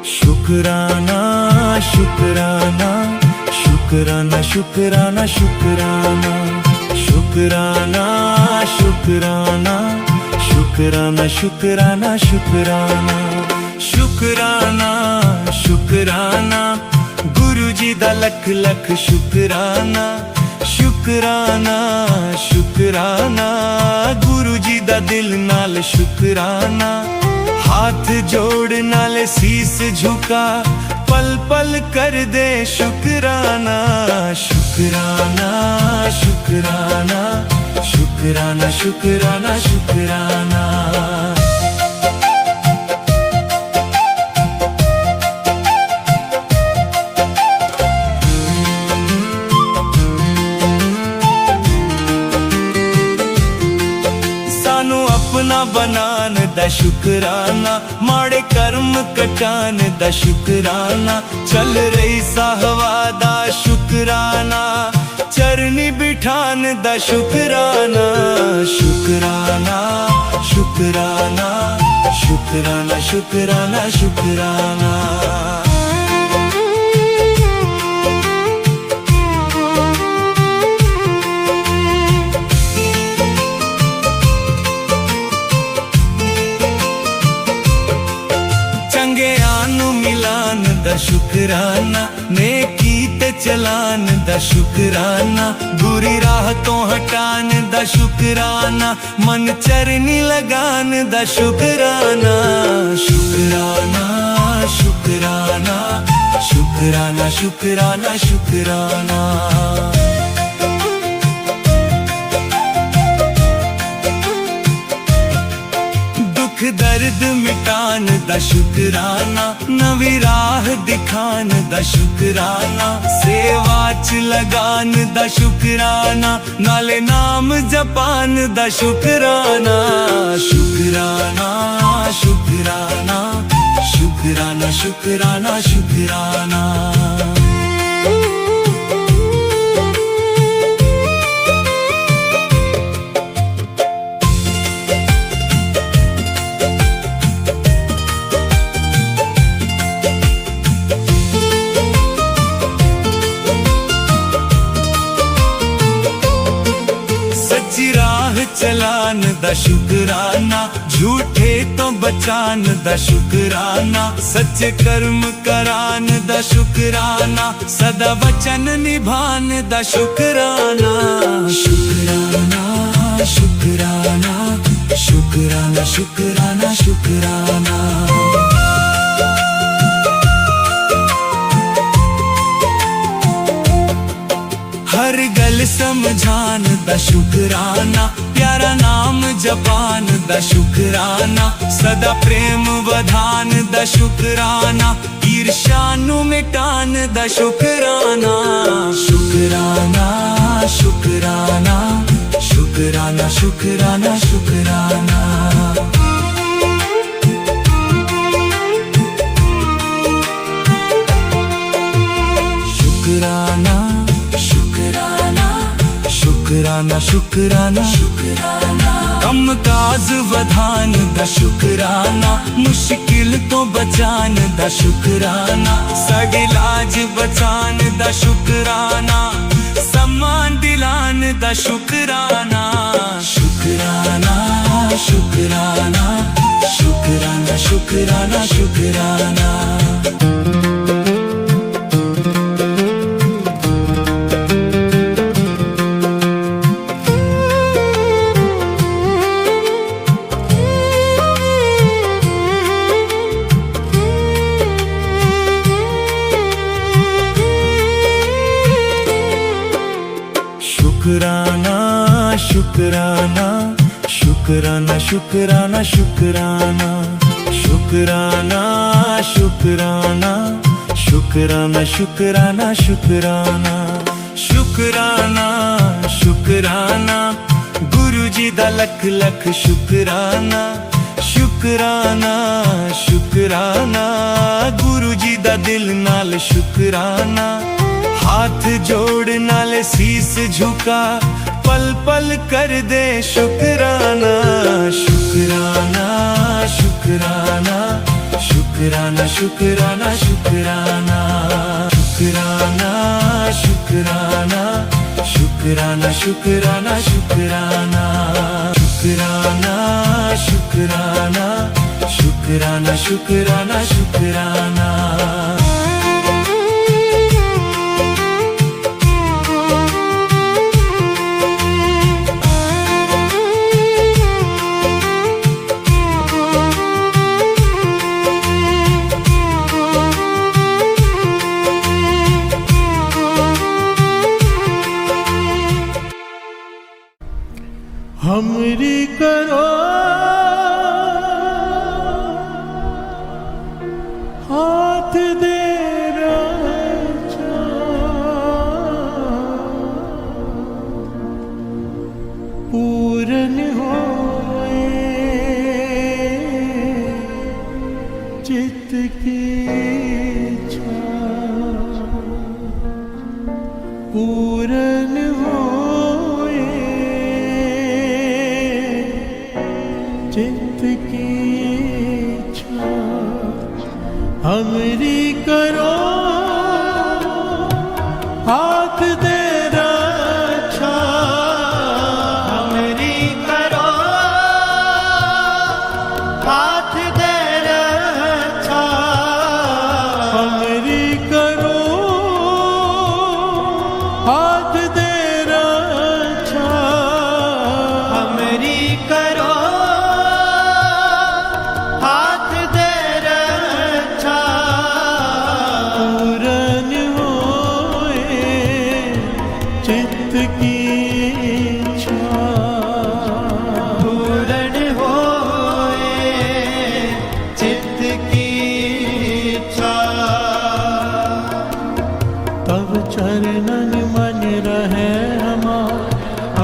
शुक्राना शुक्राना शुक्राना शुक्राना शुक्राना शुक्राना शुक्राना शुक्राना शुक्राना शुक्राना शुक्राना शुक्राना गुरु जी दा लख लख शुक्राना शुक्राना शुक्राना गुरु जी दा दिल नाल शुक्राना हाथ जोड़ नाले शीस झुका पल पल कर दे शुक्राना शुक्राना शुक्राना शुक्राना शुक्राना शुक्राना। सानू अपना बनान दा शुकराना, माड़े कर्म कटान दा शुकराना, चल रही साहवा दा शुकराना, चरनी बिठान दा शुकराना। शुकराना शुकराना शुकराना शुकराना शुकराना। मिलान दा शुकराना, नेकी ते चलान दा शुकराना, बुरी राह तो हटान दा शुकराना, मन चरनी लगान दा शुकराना। शुकराना शुकराना शुकराना शुकराना शुकराना। दर्द मिटान दा शुकराना, नवी राह दिखान दा शुकराना, सेवा च लगान दा शुकराना, नाले नाम जपान दा शुकराना। शुकराना शुकराना शुकराना शुकराना शुकराना। चलान दा शुकराना, झूठे तो बचान दा शुकराना, सच्चे कर्म करान दा शुकराना, सदा वचन निभान दा शुकराना। शुकराना शुकराना शुकराना शुकराना शुकराना। हर गल समझान दा शुकराना, प्यारा नाम जपान दा शुकराना, सदा प्रेम वधान दा शुकराना, ईर्ष्या नु मिटान दा शुकराना। शुकराना शुकराना शुकराना शुकराना शुकराना। शुकराना शुकराना शुकराना शुकराना। कम काज वधान दा शुकराना, मुश्किल तो बचान दा शुकराना, साड़ी लाज बचान दा शुकराना, सम्मान दिलान दा शुकराना। शुकराना शुकराना शुकराना शुकराना शुकराना। शुकराना शुकराना शुकराना शुकराना शुकराना। शुकराना शुकराना शुकराना शुकराना शुकराना। शुकराना शुकराना गुरु जी दा लख लख शुकराना। शुकराना शुकराना गुरु जी दा दिल नाल शुकराना। हाथ जोड़ नाले शीस झुका, पल पल कर दे शुकराना। शुकराना शुकराना शुकराना शुकराना शुकराना। शुकराना शुकराना शुकराना शुकराना शुकराना। शुकराना शुकराना शुकराना शुकराना शुकराना। हमरी करो हाथ दे राजा, पूरन होए हमरी करो हाथ दे रक्षा, हमरी करो हाथ दे रक्षा, हमरी करो हाथ दे रक्षा, हमरी करो हाथ दे रक्षा, पूरन होए चित्त की इच्छा, पूर्ण होए चित्त की इच्छा, तब चरणन मन रहे हमार,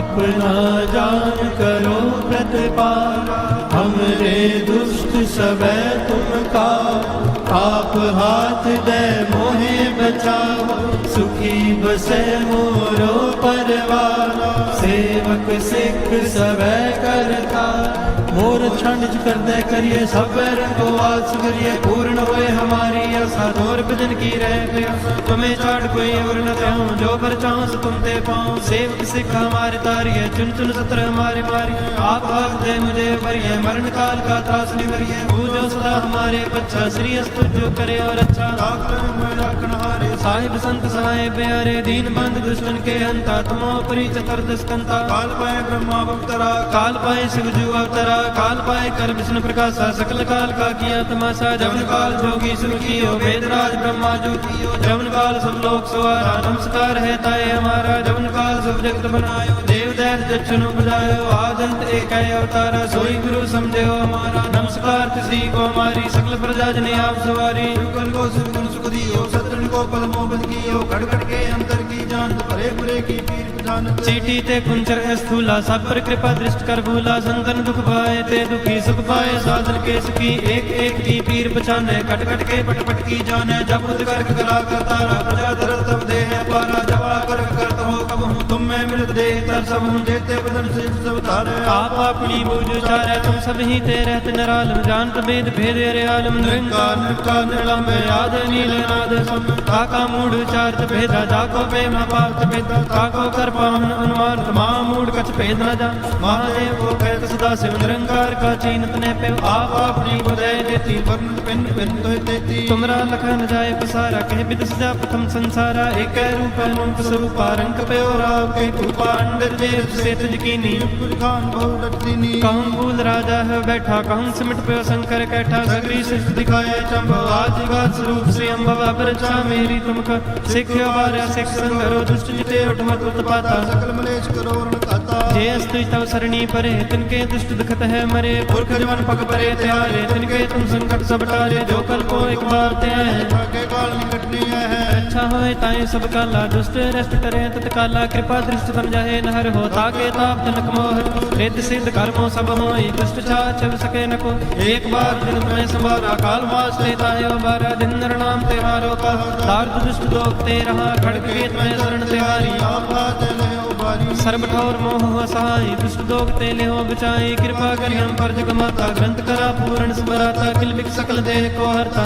अपना जान करो प्रतिपाल, हमरे दुष्ट सबे तुम का, आप हाथ दे मोहे बचाओ, सुखी बसे मोरो परवार, सेवक सिख सबे करता, मोर छंड कर दे करिए सब रंगो वास करिए, पूर्ण होए हमारी आशा, दौर भजन की रह गया, तुम्हें छाड़ कोई और न चाहूं, जो पर चाहूं सो तुम ते पाऊं, सेवक सिख हमारे तारिये, चुन चुन सत्र हमारे मारी, आप हाथ दे मुझे भरिए, मरण काल का त्रास निवरिए, पूजो सदा हमारे बच्चा, श्री अस्तु जो करे और अच्छा, साहिब संत सहाय प्यारे, दीन बंद दुष्टन के अंता, तुमो परि चतुर्दशकंता, काल पाए ब्रह्मा अवतरा, काल पाए शिव जू अवतरा, काल पाए कर विष्णु प्रकाशा, सकल काल का किया तमाशा, जवन काल जोगी सुर कियो, वेदराज ब्रह्मा जो कियो, जवन काल सब लोक सवारा, नमस्कार है ताए हमारा, जवन काल सब जगत बनायो, देव दैत जक्षनु बजायो, आज अंत एक है अवतारा, सोई गुरु समझे हो हमारा, नमस्कार किसी को हमारी, सकल प्रजा जने आप सवारी, युगल को सुख गुण सुख दियो, सत्रन को पल मोहब्बत कियो, खड़खड़ के अंतर की जान, परे परे की पीर जान, चीटी ते कुंचर है स्थूला, सब पर कृपा दृष्ट कर भूला, संतन दुख पाए ते दुखी, सुख पाए साधन के सुखी, एक एक की पीर पछाने, कट कट के पट पट की जाने, जब उद कर कला कर तारा, प्रजा दर तब दे है पारा, जवा कर करत हो कब हूँ, तुम में मिलत दे तर सब हूँ, देते बदन से सब तारे, आप अपनी बूझ उचारे, तुम सब ही ते रहत नरालम, जानत वेद भेद अरे आलम, निरंकार निरंकार निर्लंब, याद नील नाद सम, काका मूढ़ चार्त भेदा, जाको प्रेम पार्थ भेदा, काको कर पावन अनुमान, महामूढ़ कछ भेद न जा, महादेव को कहत सदा शिव, निरंकार का चीनत ने पे, आप अपनी बुझाए देती, वर्ण पिन पिन तो देती, तुमरा लखन जाए पसारा, कह बिद सजा प्रथम संसारा, एक रूप अनंत स्वरूपा, रंग पे और आपके कृपा, अंडर देव से तुझ कीनी, खान बहु लटदीनी, कहूँ भूल राजा है बैठा, कहूँ सिमट पे शंकर कैठा, सगरी सिष्ट दिखाए चंबव, आज गात स्वरूप से अम्बव, अबरचा मेरी तुमका, सिख बारा सिख संगरो, दुष्ट जिते उठमत उत्पाता, सकल मलेश करो खाता, जे अस्तु तव सरणी परे, तिनके दुष्ट दुखत है मरे, पुरख जवन पग परे त्यारे, तिनके तुम संकट सब टारे, जो कल को एक बार ते के काल निकट नहीं है, अच्छा होए ताए सब काला, दुष्ट रेष्ट करे तत्काला, कृपा दृष्ट तम जाहे नहर हो, ताके ताप जनक मोह, रिद्ध सिद्ध कर्मों सब होई, दुष्ट छाछ चल सके न को, एक बार दिन में संभारा, काल वास लेता है बारह दिन, नर नाम तेहारो का, दार्द दुष्ट दोग ते रहा, खड़ग गेत में शरण तिहारी, सर्ब ठौर मोह असहाय, दुष्ट दोग ते ले हो बचाई, कृपा करि हम पर जग माता, ग्रंथ करा पूर्ण स्मराता, किल बिक सकल देह को हरता,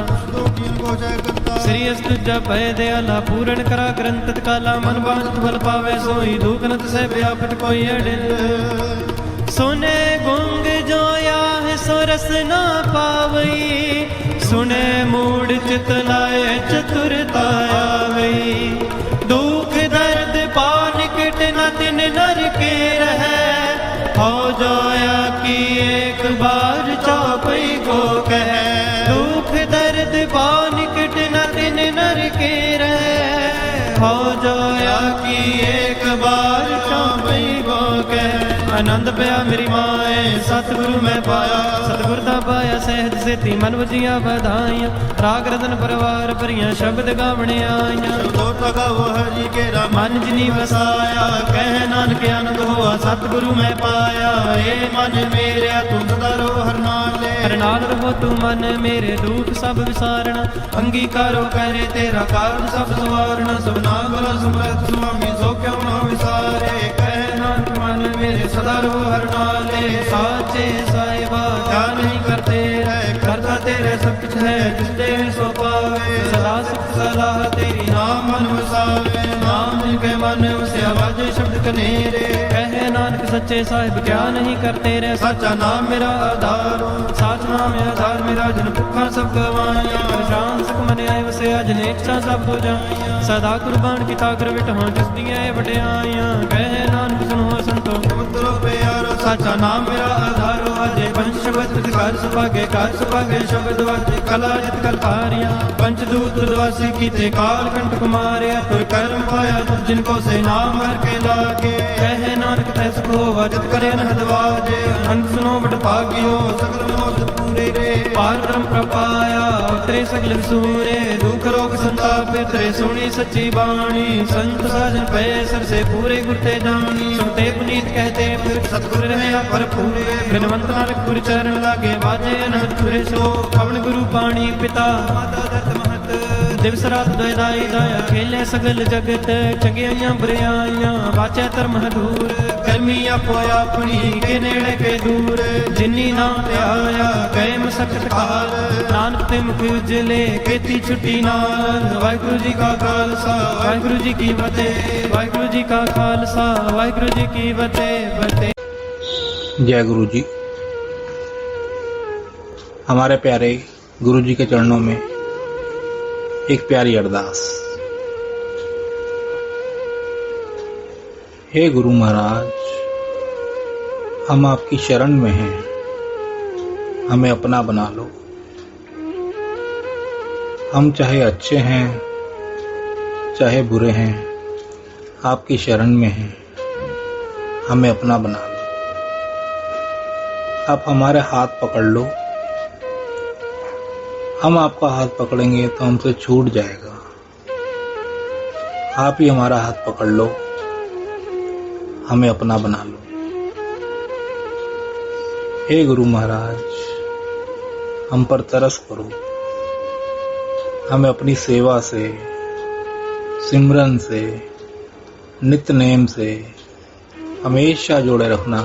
श्री अस्तु जप भय दयाला, पूर्ण करा ग्रंथ तत्काला, मन बांध फल पावे सोई, दुख नत से व्यापट कोई अड़े, सुने गुंग जो या है सो रस ना पावई, सुने मूड चित लाए चतुरता आवई, दुख दर्द पान किट न तिन नर के रहे, हो जोया की एक बार चौपई को कहे, दुख दर्द पान किट न तिन नर के रहे, हो जोया की एक बार चौपई को कहे, आनंद पाया मेरी माए, सतगुरु मैं पाया, सतगुर दा पाया सहज सेती, मन वजिया बधाइयां, राग रतन परवार भरियां, शब्द गावणे आईयां, हरि के मन जिनी वसाया, कह नानक आनंद होआ, सतगुरु मैं पाया, ए मन मेरे तू सदा रो हर नाल ले, हर नाल रहो तू मन मेरे, दुख सब विसारना, अंगीकारो करे तेरा कारण सब सवारना, सब नाम बला सुमरत सुआमी, सो क्यों ना विसारे, कह नानक मन मेरे सदा रो हर नाले, साचे साहिबा क्या नहीं करते रहे, करता तेरे सब कुछ है, जिस दे सो पा सलाह तेरी नाम मन वसावे नाम जिनके मन वसिया वाजे शब्द कनेरे कहे नानक सच्चे साहिब क्या नहीं करते रे साचा नाम मेरा आधार साच नाम है आधार मेरा जन भुखा सब गवाया परेशान सुख मन आए वसे अज नेच्छा सब हो जाया सदा कुर्बान किता कर विटहां जिस दियां वड्याइयां कहे नानक सुनो संतो समुद्रो प्यारो साचा नाम मेरा आधार वाजे पंच शब्द कार सुभागे शब्द वाजे कला जित कल पारिया पंचदूत द्वासी कीते काल कंठ कुमारिया कोई कर्म पाया तुम जिनको से नाम हर के लागे कहे नानक तै सुख हो वजत करे न दवाजे अंत सुनो बट भाग्यो सकल मोद पूरे रे पार ब्रह्म प्रपाया तेरे सगल विसूरे दुख रोग संताप तेरे सुनी सच्ची बाणी संत साजन पे सर से पूरे गुरते जानी सुनते पुनीत कहते फिर सतगुर रहे भरपूर बिनवंत नानक गुर चरण लागे बाजे अनहद खुरे सो पवन गुरु पाणी पिता माता दत्त महत दिवस रात दयाई दया खेले सगल जगत चंगियां बुराइयां बाचे धर्म दूर करमी आपो अपनी के नेड़े के दूर जिन्नी नाम ते आया कहे मसकत काल नानक ते मुख उजले केती छुट्टी नाल वाहिगुरु जी का खालसा वाहिगुरु जी की फतेह वाहिगुरु जी का खालसा वाहिगुरु जी की फतेह। जय गुरु जी। हमारे प्यारे गुरु जी के चरणों में एक प्यारी अरदास। हे गुरु महाराज, हम आपकी शरण में हैं, हमें अपना बना लो। हम चाहे अच्छे हैं चाहे बुरे हैं, आपकी शरण में हैं, हमें अपना बना लो। आप हमारे हाथ पकड़ लो, हम आपका हाथ पकड़ेंगे तो हमसे छूट जाएगा। आप ही हमारा हाथ पकड़ लो, हमें अपना बना लो। हे गुरु महाराज, हम पर तरस करो, हमें अपनी सेवा से, सिमरन से, नित्य नेम से हमेशा जोड़े रखना।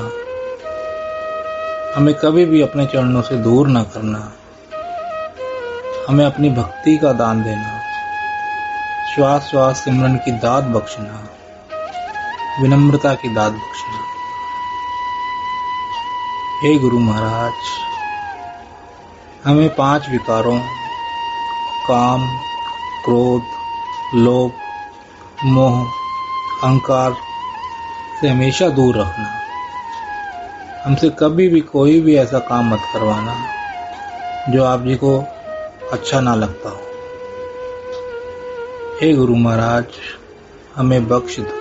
हमें कभी भी अपने चरणों से दूर ना करना। हमें अपनी भक्ति का दान देना, श्वास श्वास सिमरन की दात बख्शना, विनम्रता की दात बख्शना। हे गुरु महाराज, हमें 5 विकारों काम, क्रोध, लोभ, मोह, अहंकार से हमेशा दूर रखना। हमसे कभी भी कोई भी ऐसा काम मत करवाना जो आप जी को अच्छा ना लगता हो। हे गुरु महाराज, हमें बख्श दो।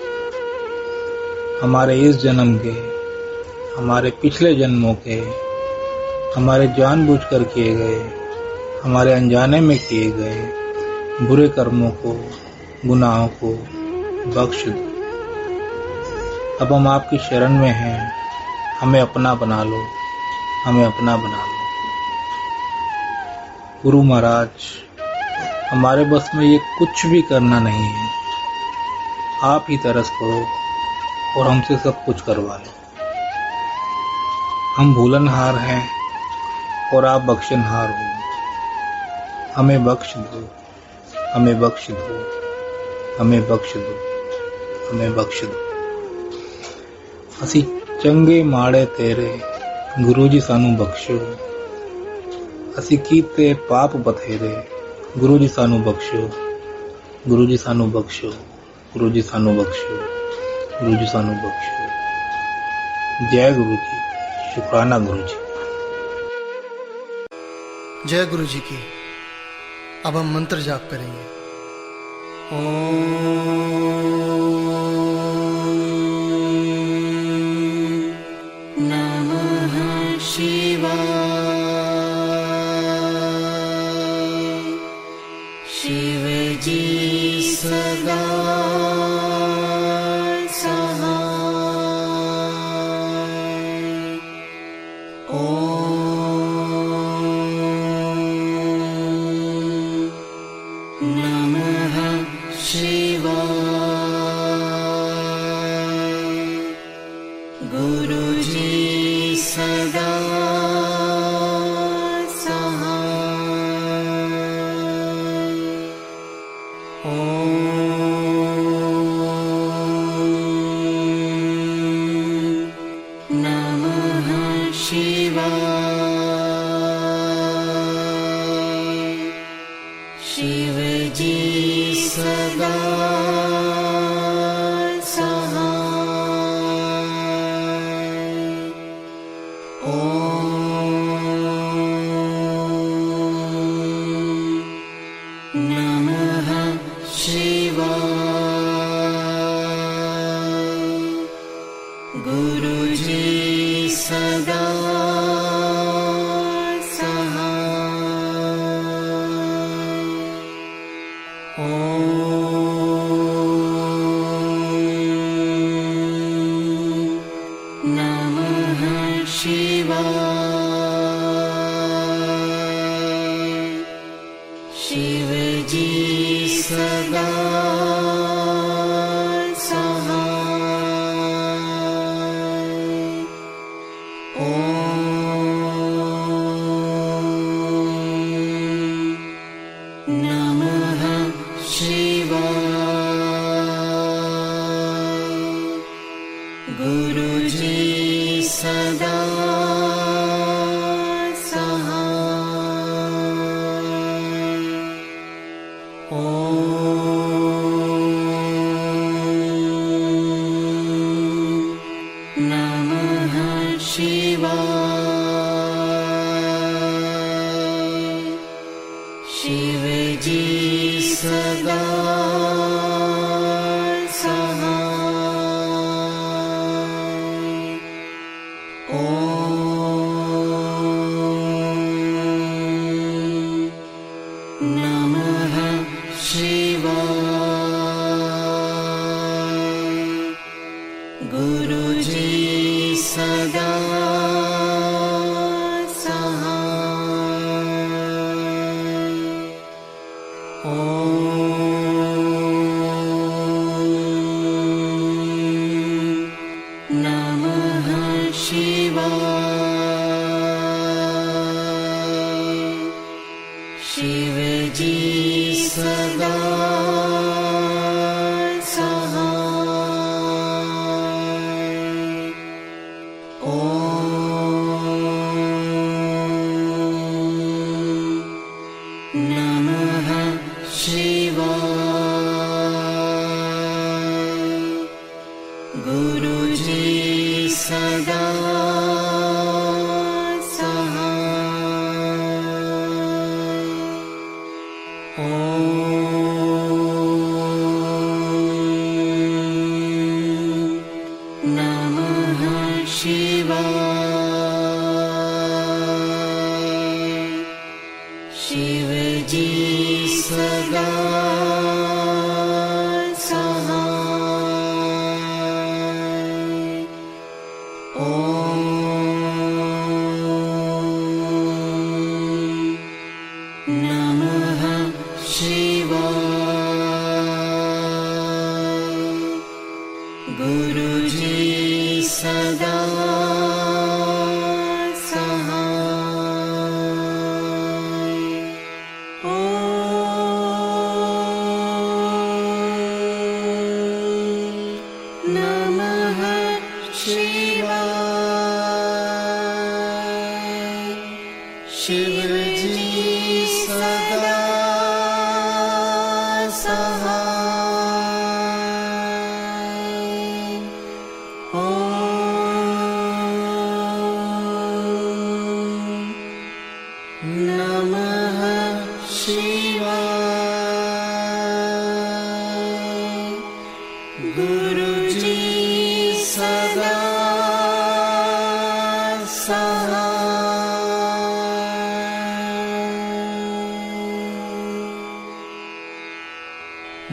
हमारे इस जन्म के, हमारे पिछले जन्मों के, हमारे जानबूझकर किए गए, हमारे अनजाने में किए गए बुरे कर्मों को, गुनाहों को बख्श दो। अब हम आपकी शरण में हैं, हमें अपना बना लो, हमें अपना बना लो। गुरु महाराज, हमारे बस में ये कुछ भी करना नहीं है, आप ही तरस करो और हमसे सब कुछ करवा लो। हम भूलनहार हैं और आप बख्शनहार हो। हमें बख्श दो, हमें बख्श दो, हमें बख्श दो, हमें बख्श दो। ਅਸੀਂ ਚੰਗੇ ਮਾੜੇ ਤੇਰੇ ਗੁਰੂ ਜੀ ਸਾਨੂੰ ਬਖਸ਼ੋ। ਅਸੀਂ ਕੀਤੇ ਪਾਪ ਬਥੇਰੇ ਗੁਰੂ ਜੀ ਸਾਨੂੰ ਬਖਸ਼ੋ। ਗੁਰੂ ਜੀ ਸਾਨੂੰ ਬਖਸ਼ੋ, ਗੁਰੂ ਜੀ ਸਾਨੂੰ ਬਖਸ਼ੋ, ਗੁਰੂ ਜੀ ਸਾਨੂੰ ਬਖਸ਼ੋ। जय गुरु जी, शुक्राना गुरु जी। जय गुरु जी की। अब हम मंत्र जाप करेंगे। नमः शिवाय। शिव जी सदा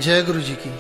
जय गुरु जी की।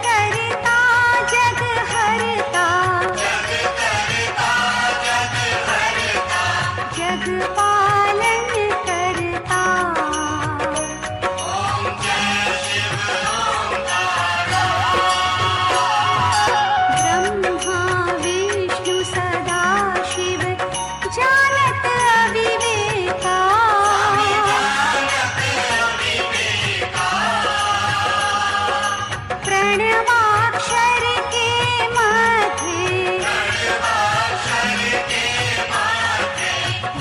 करता जग हरता, जग पालन करता। ब्रह्मा विष्णु सदा शिव जानत अविवेका, प्रणवाक्षर के मध्य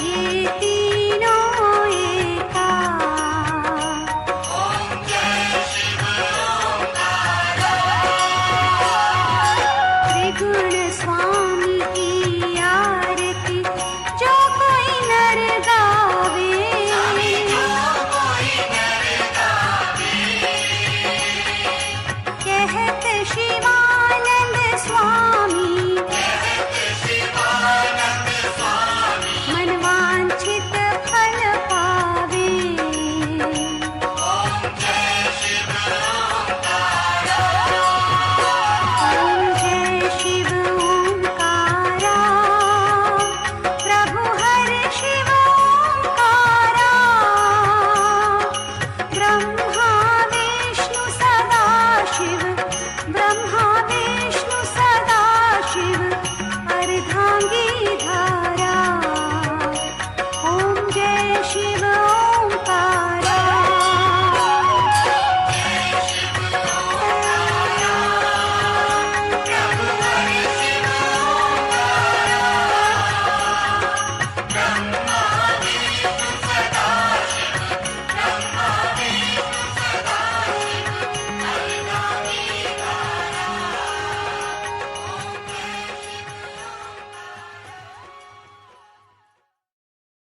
ये तीनों एका। त्रिगुण स्वामी की आरती जो कोई नर गावे, कहत शिवा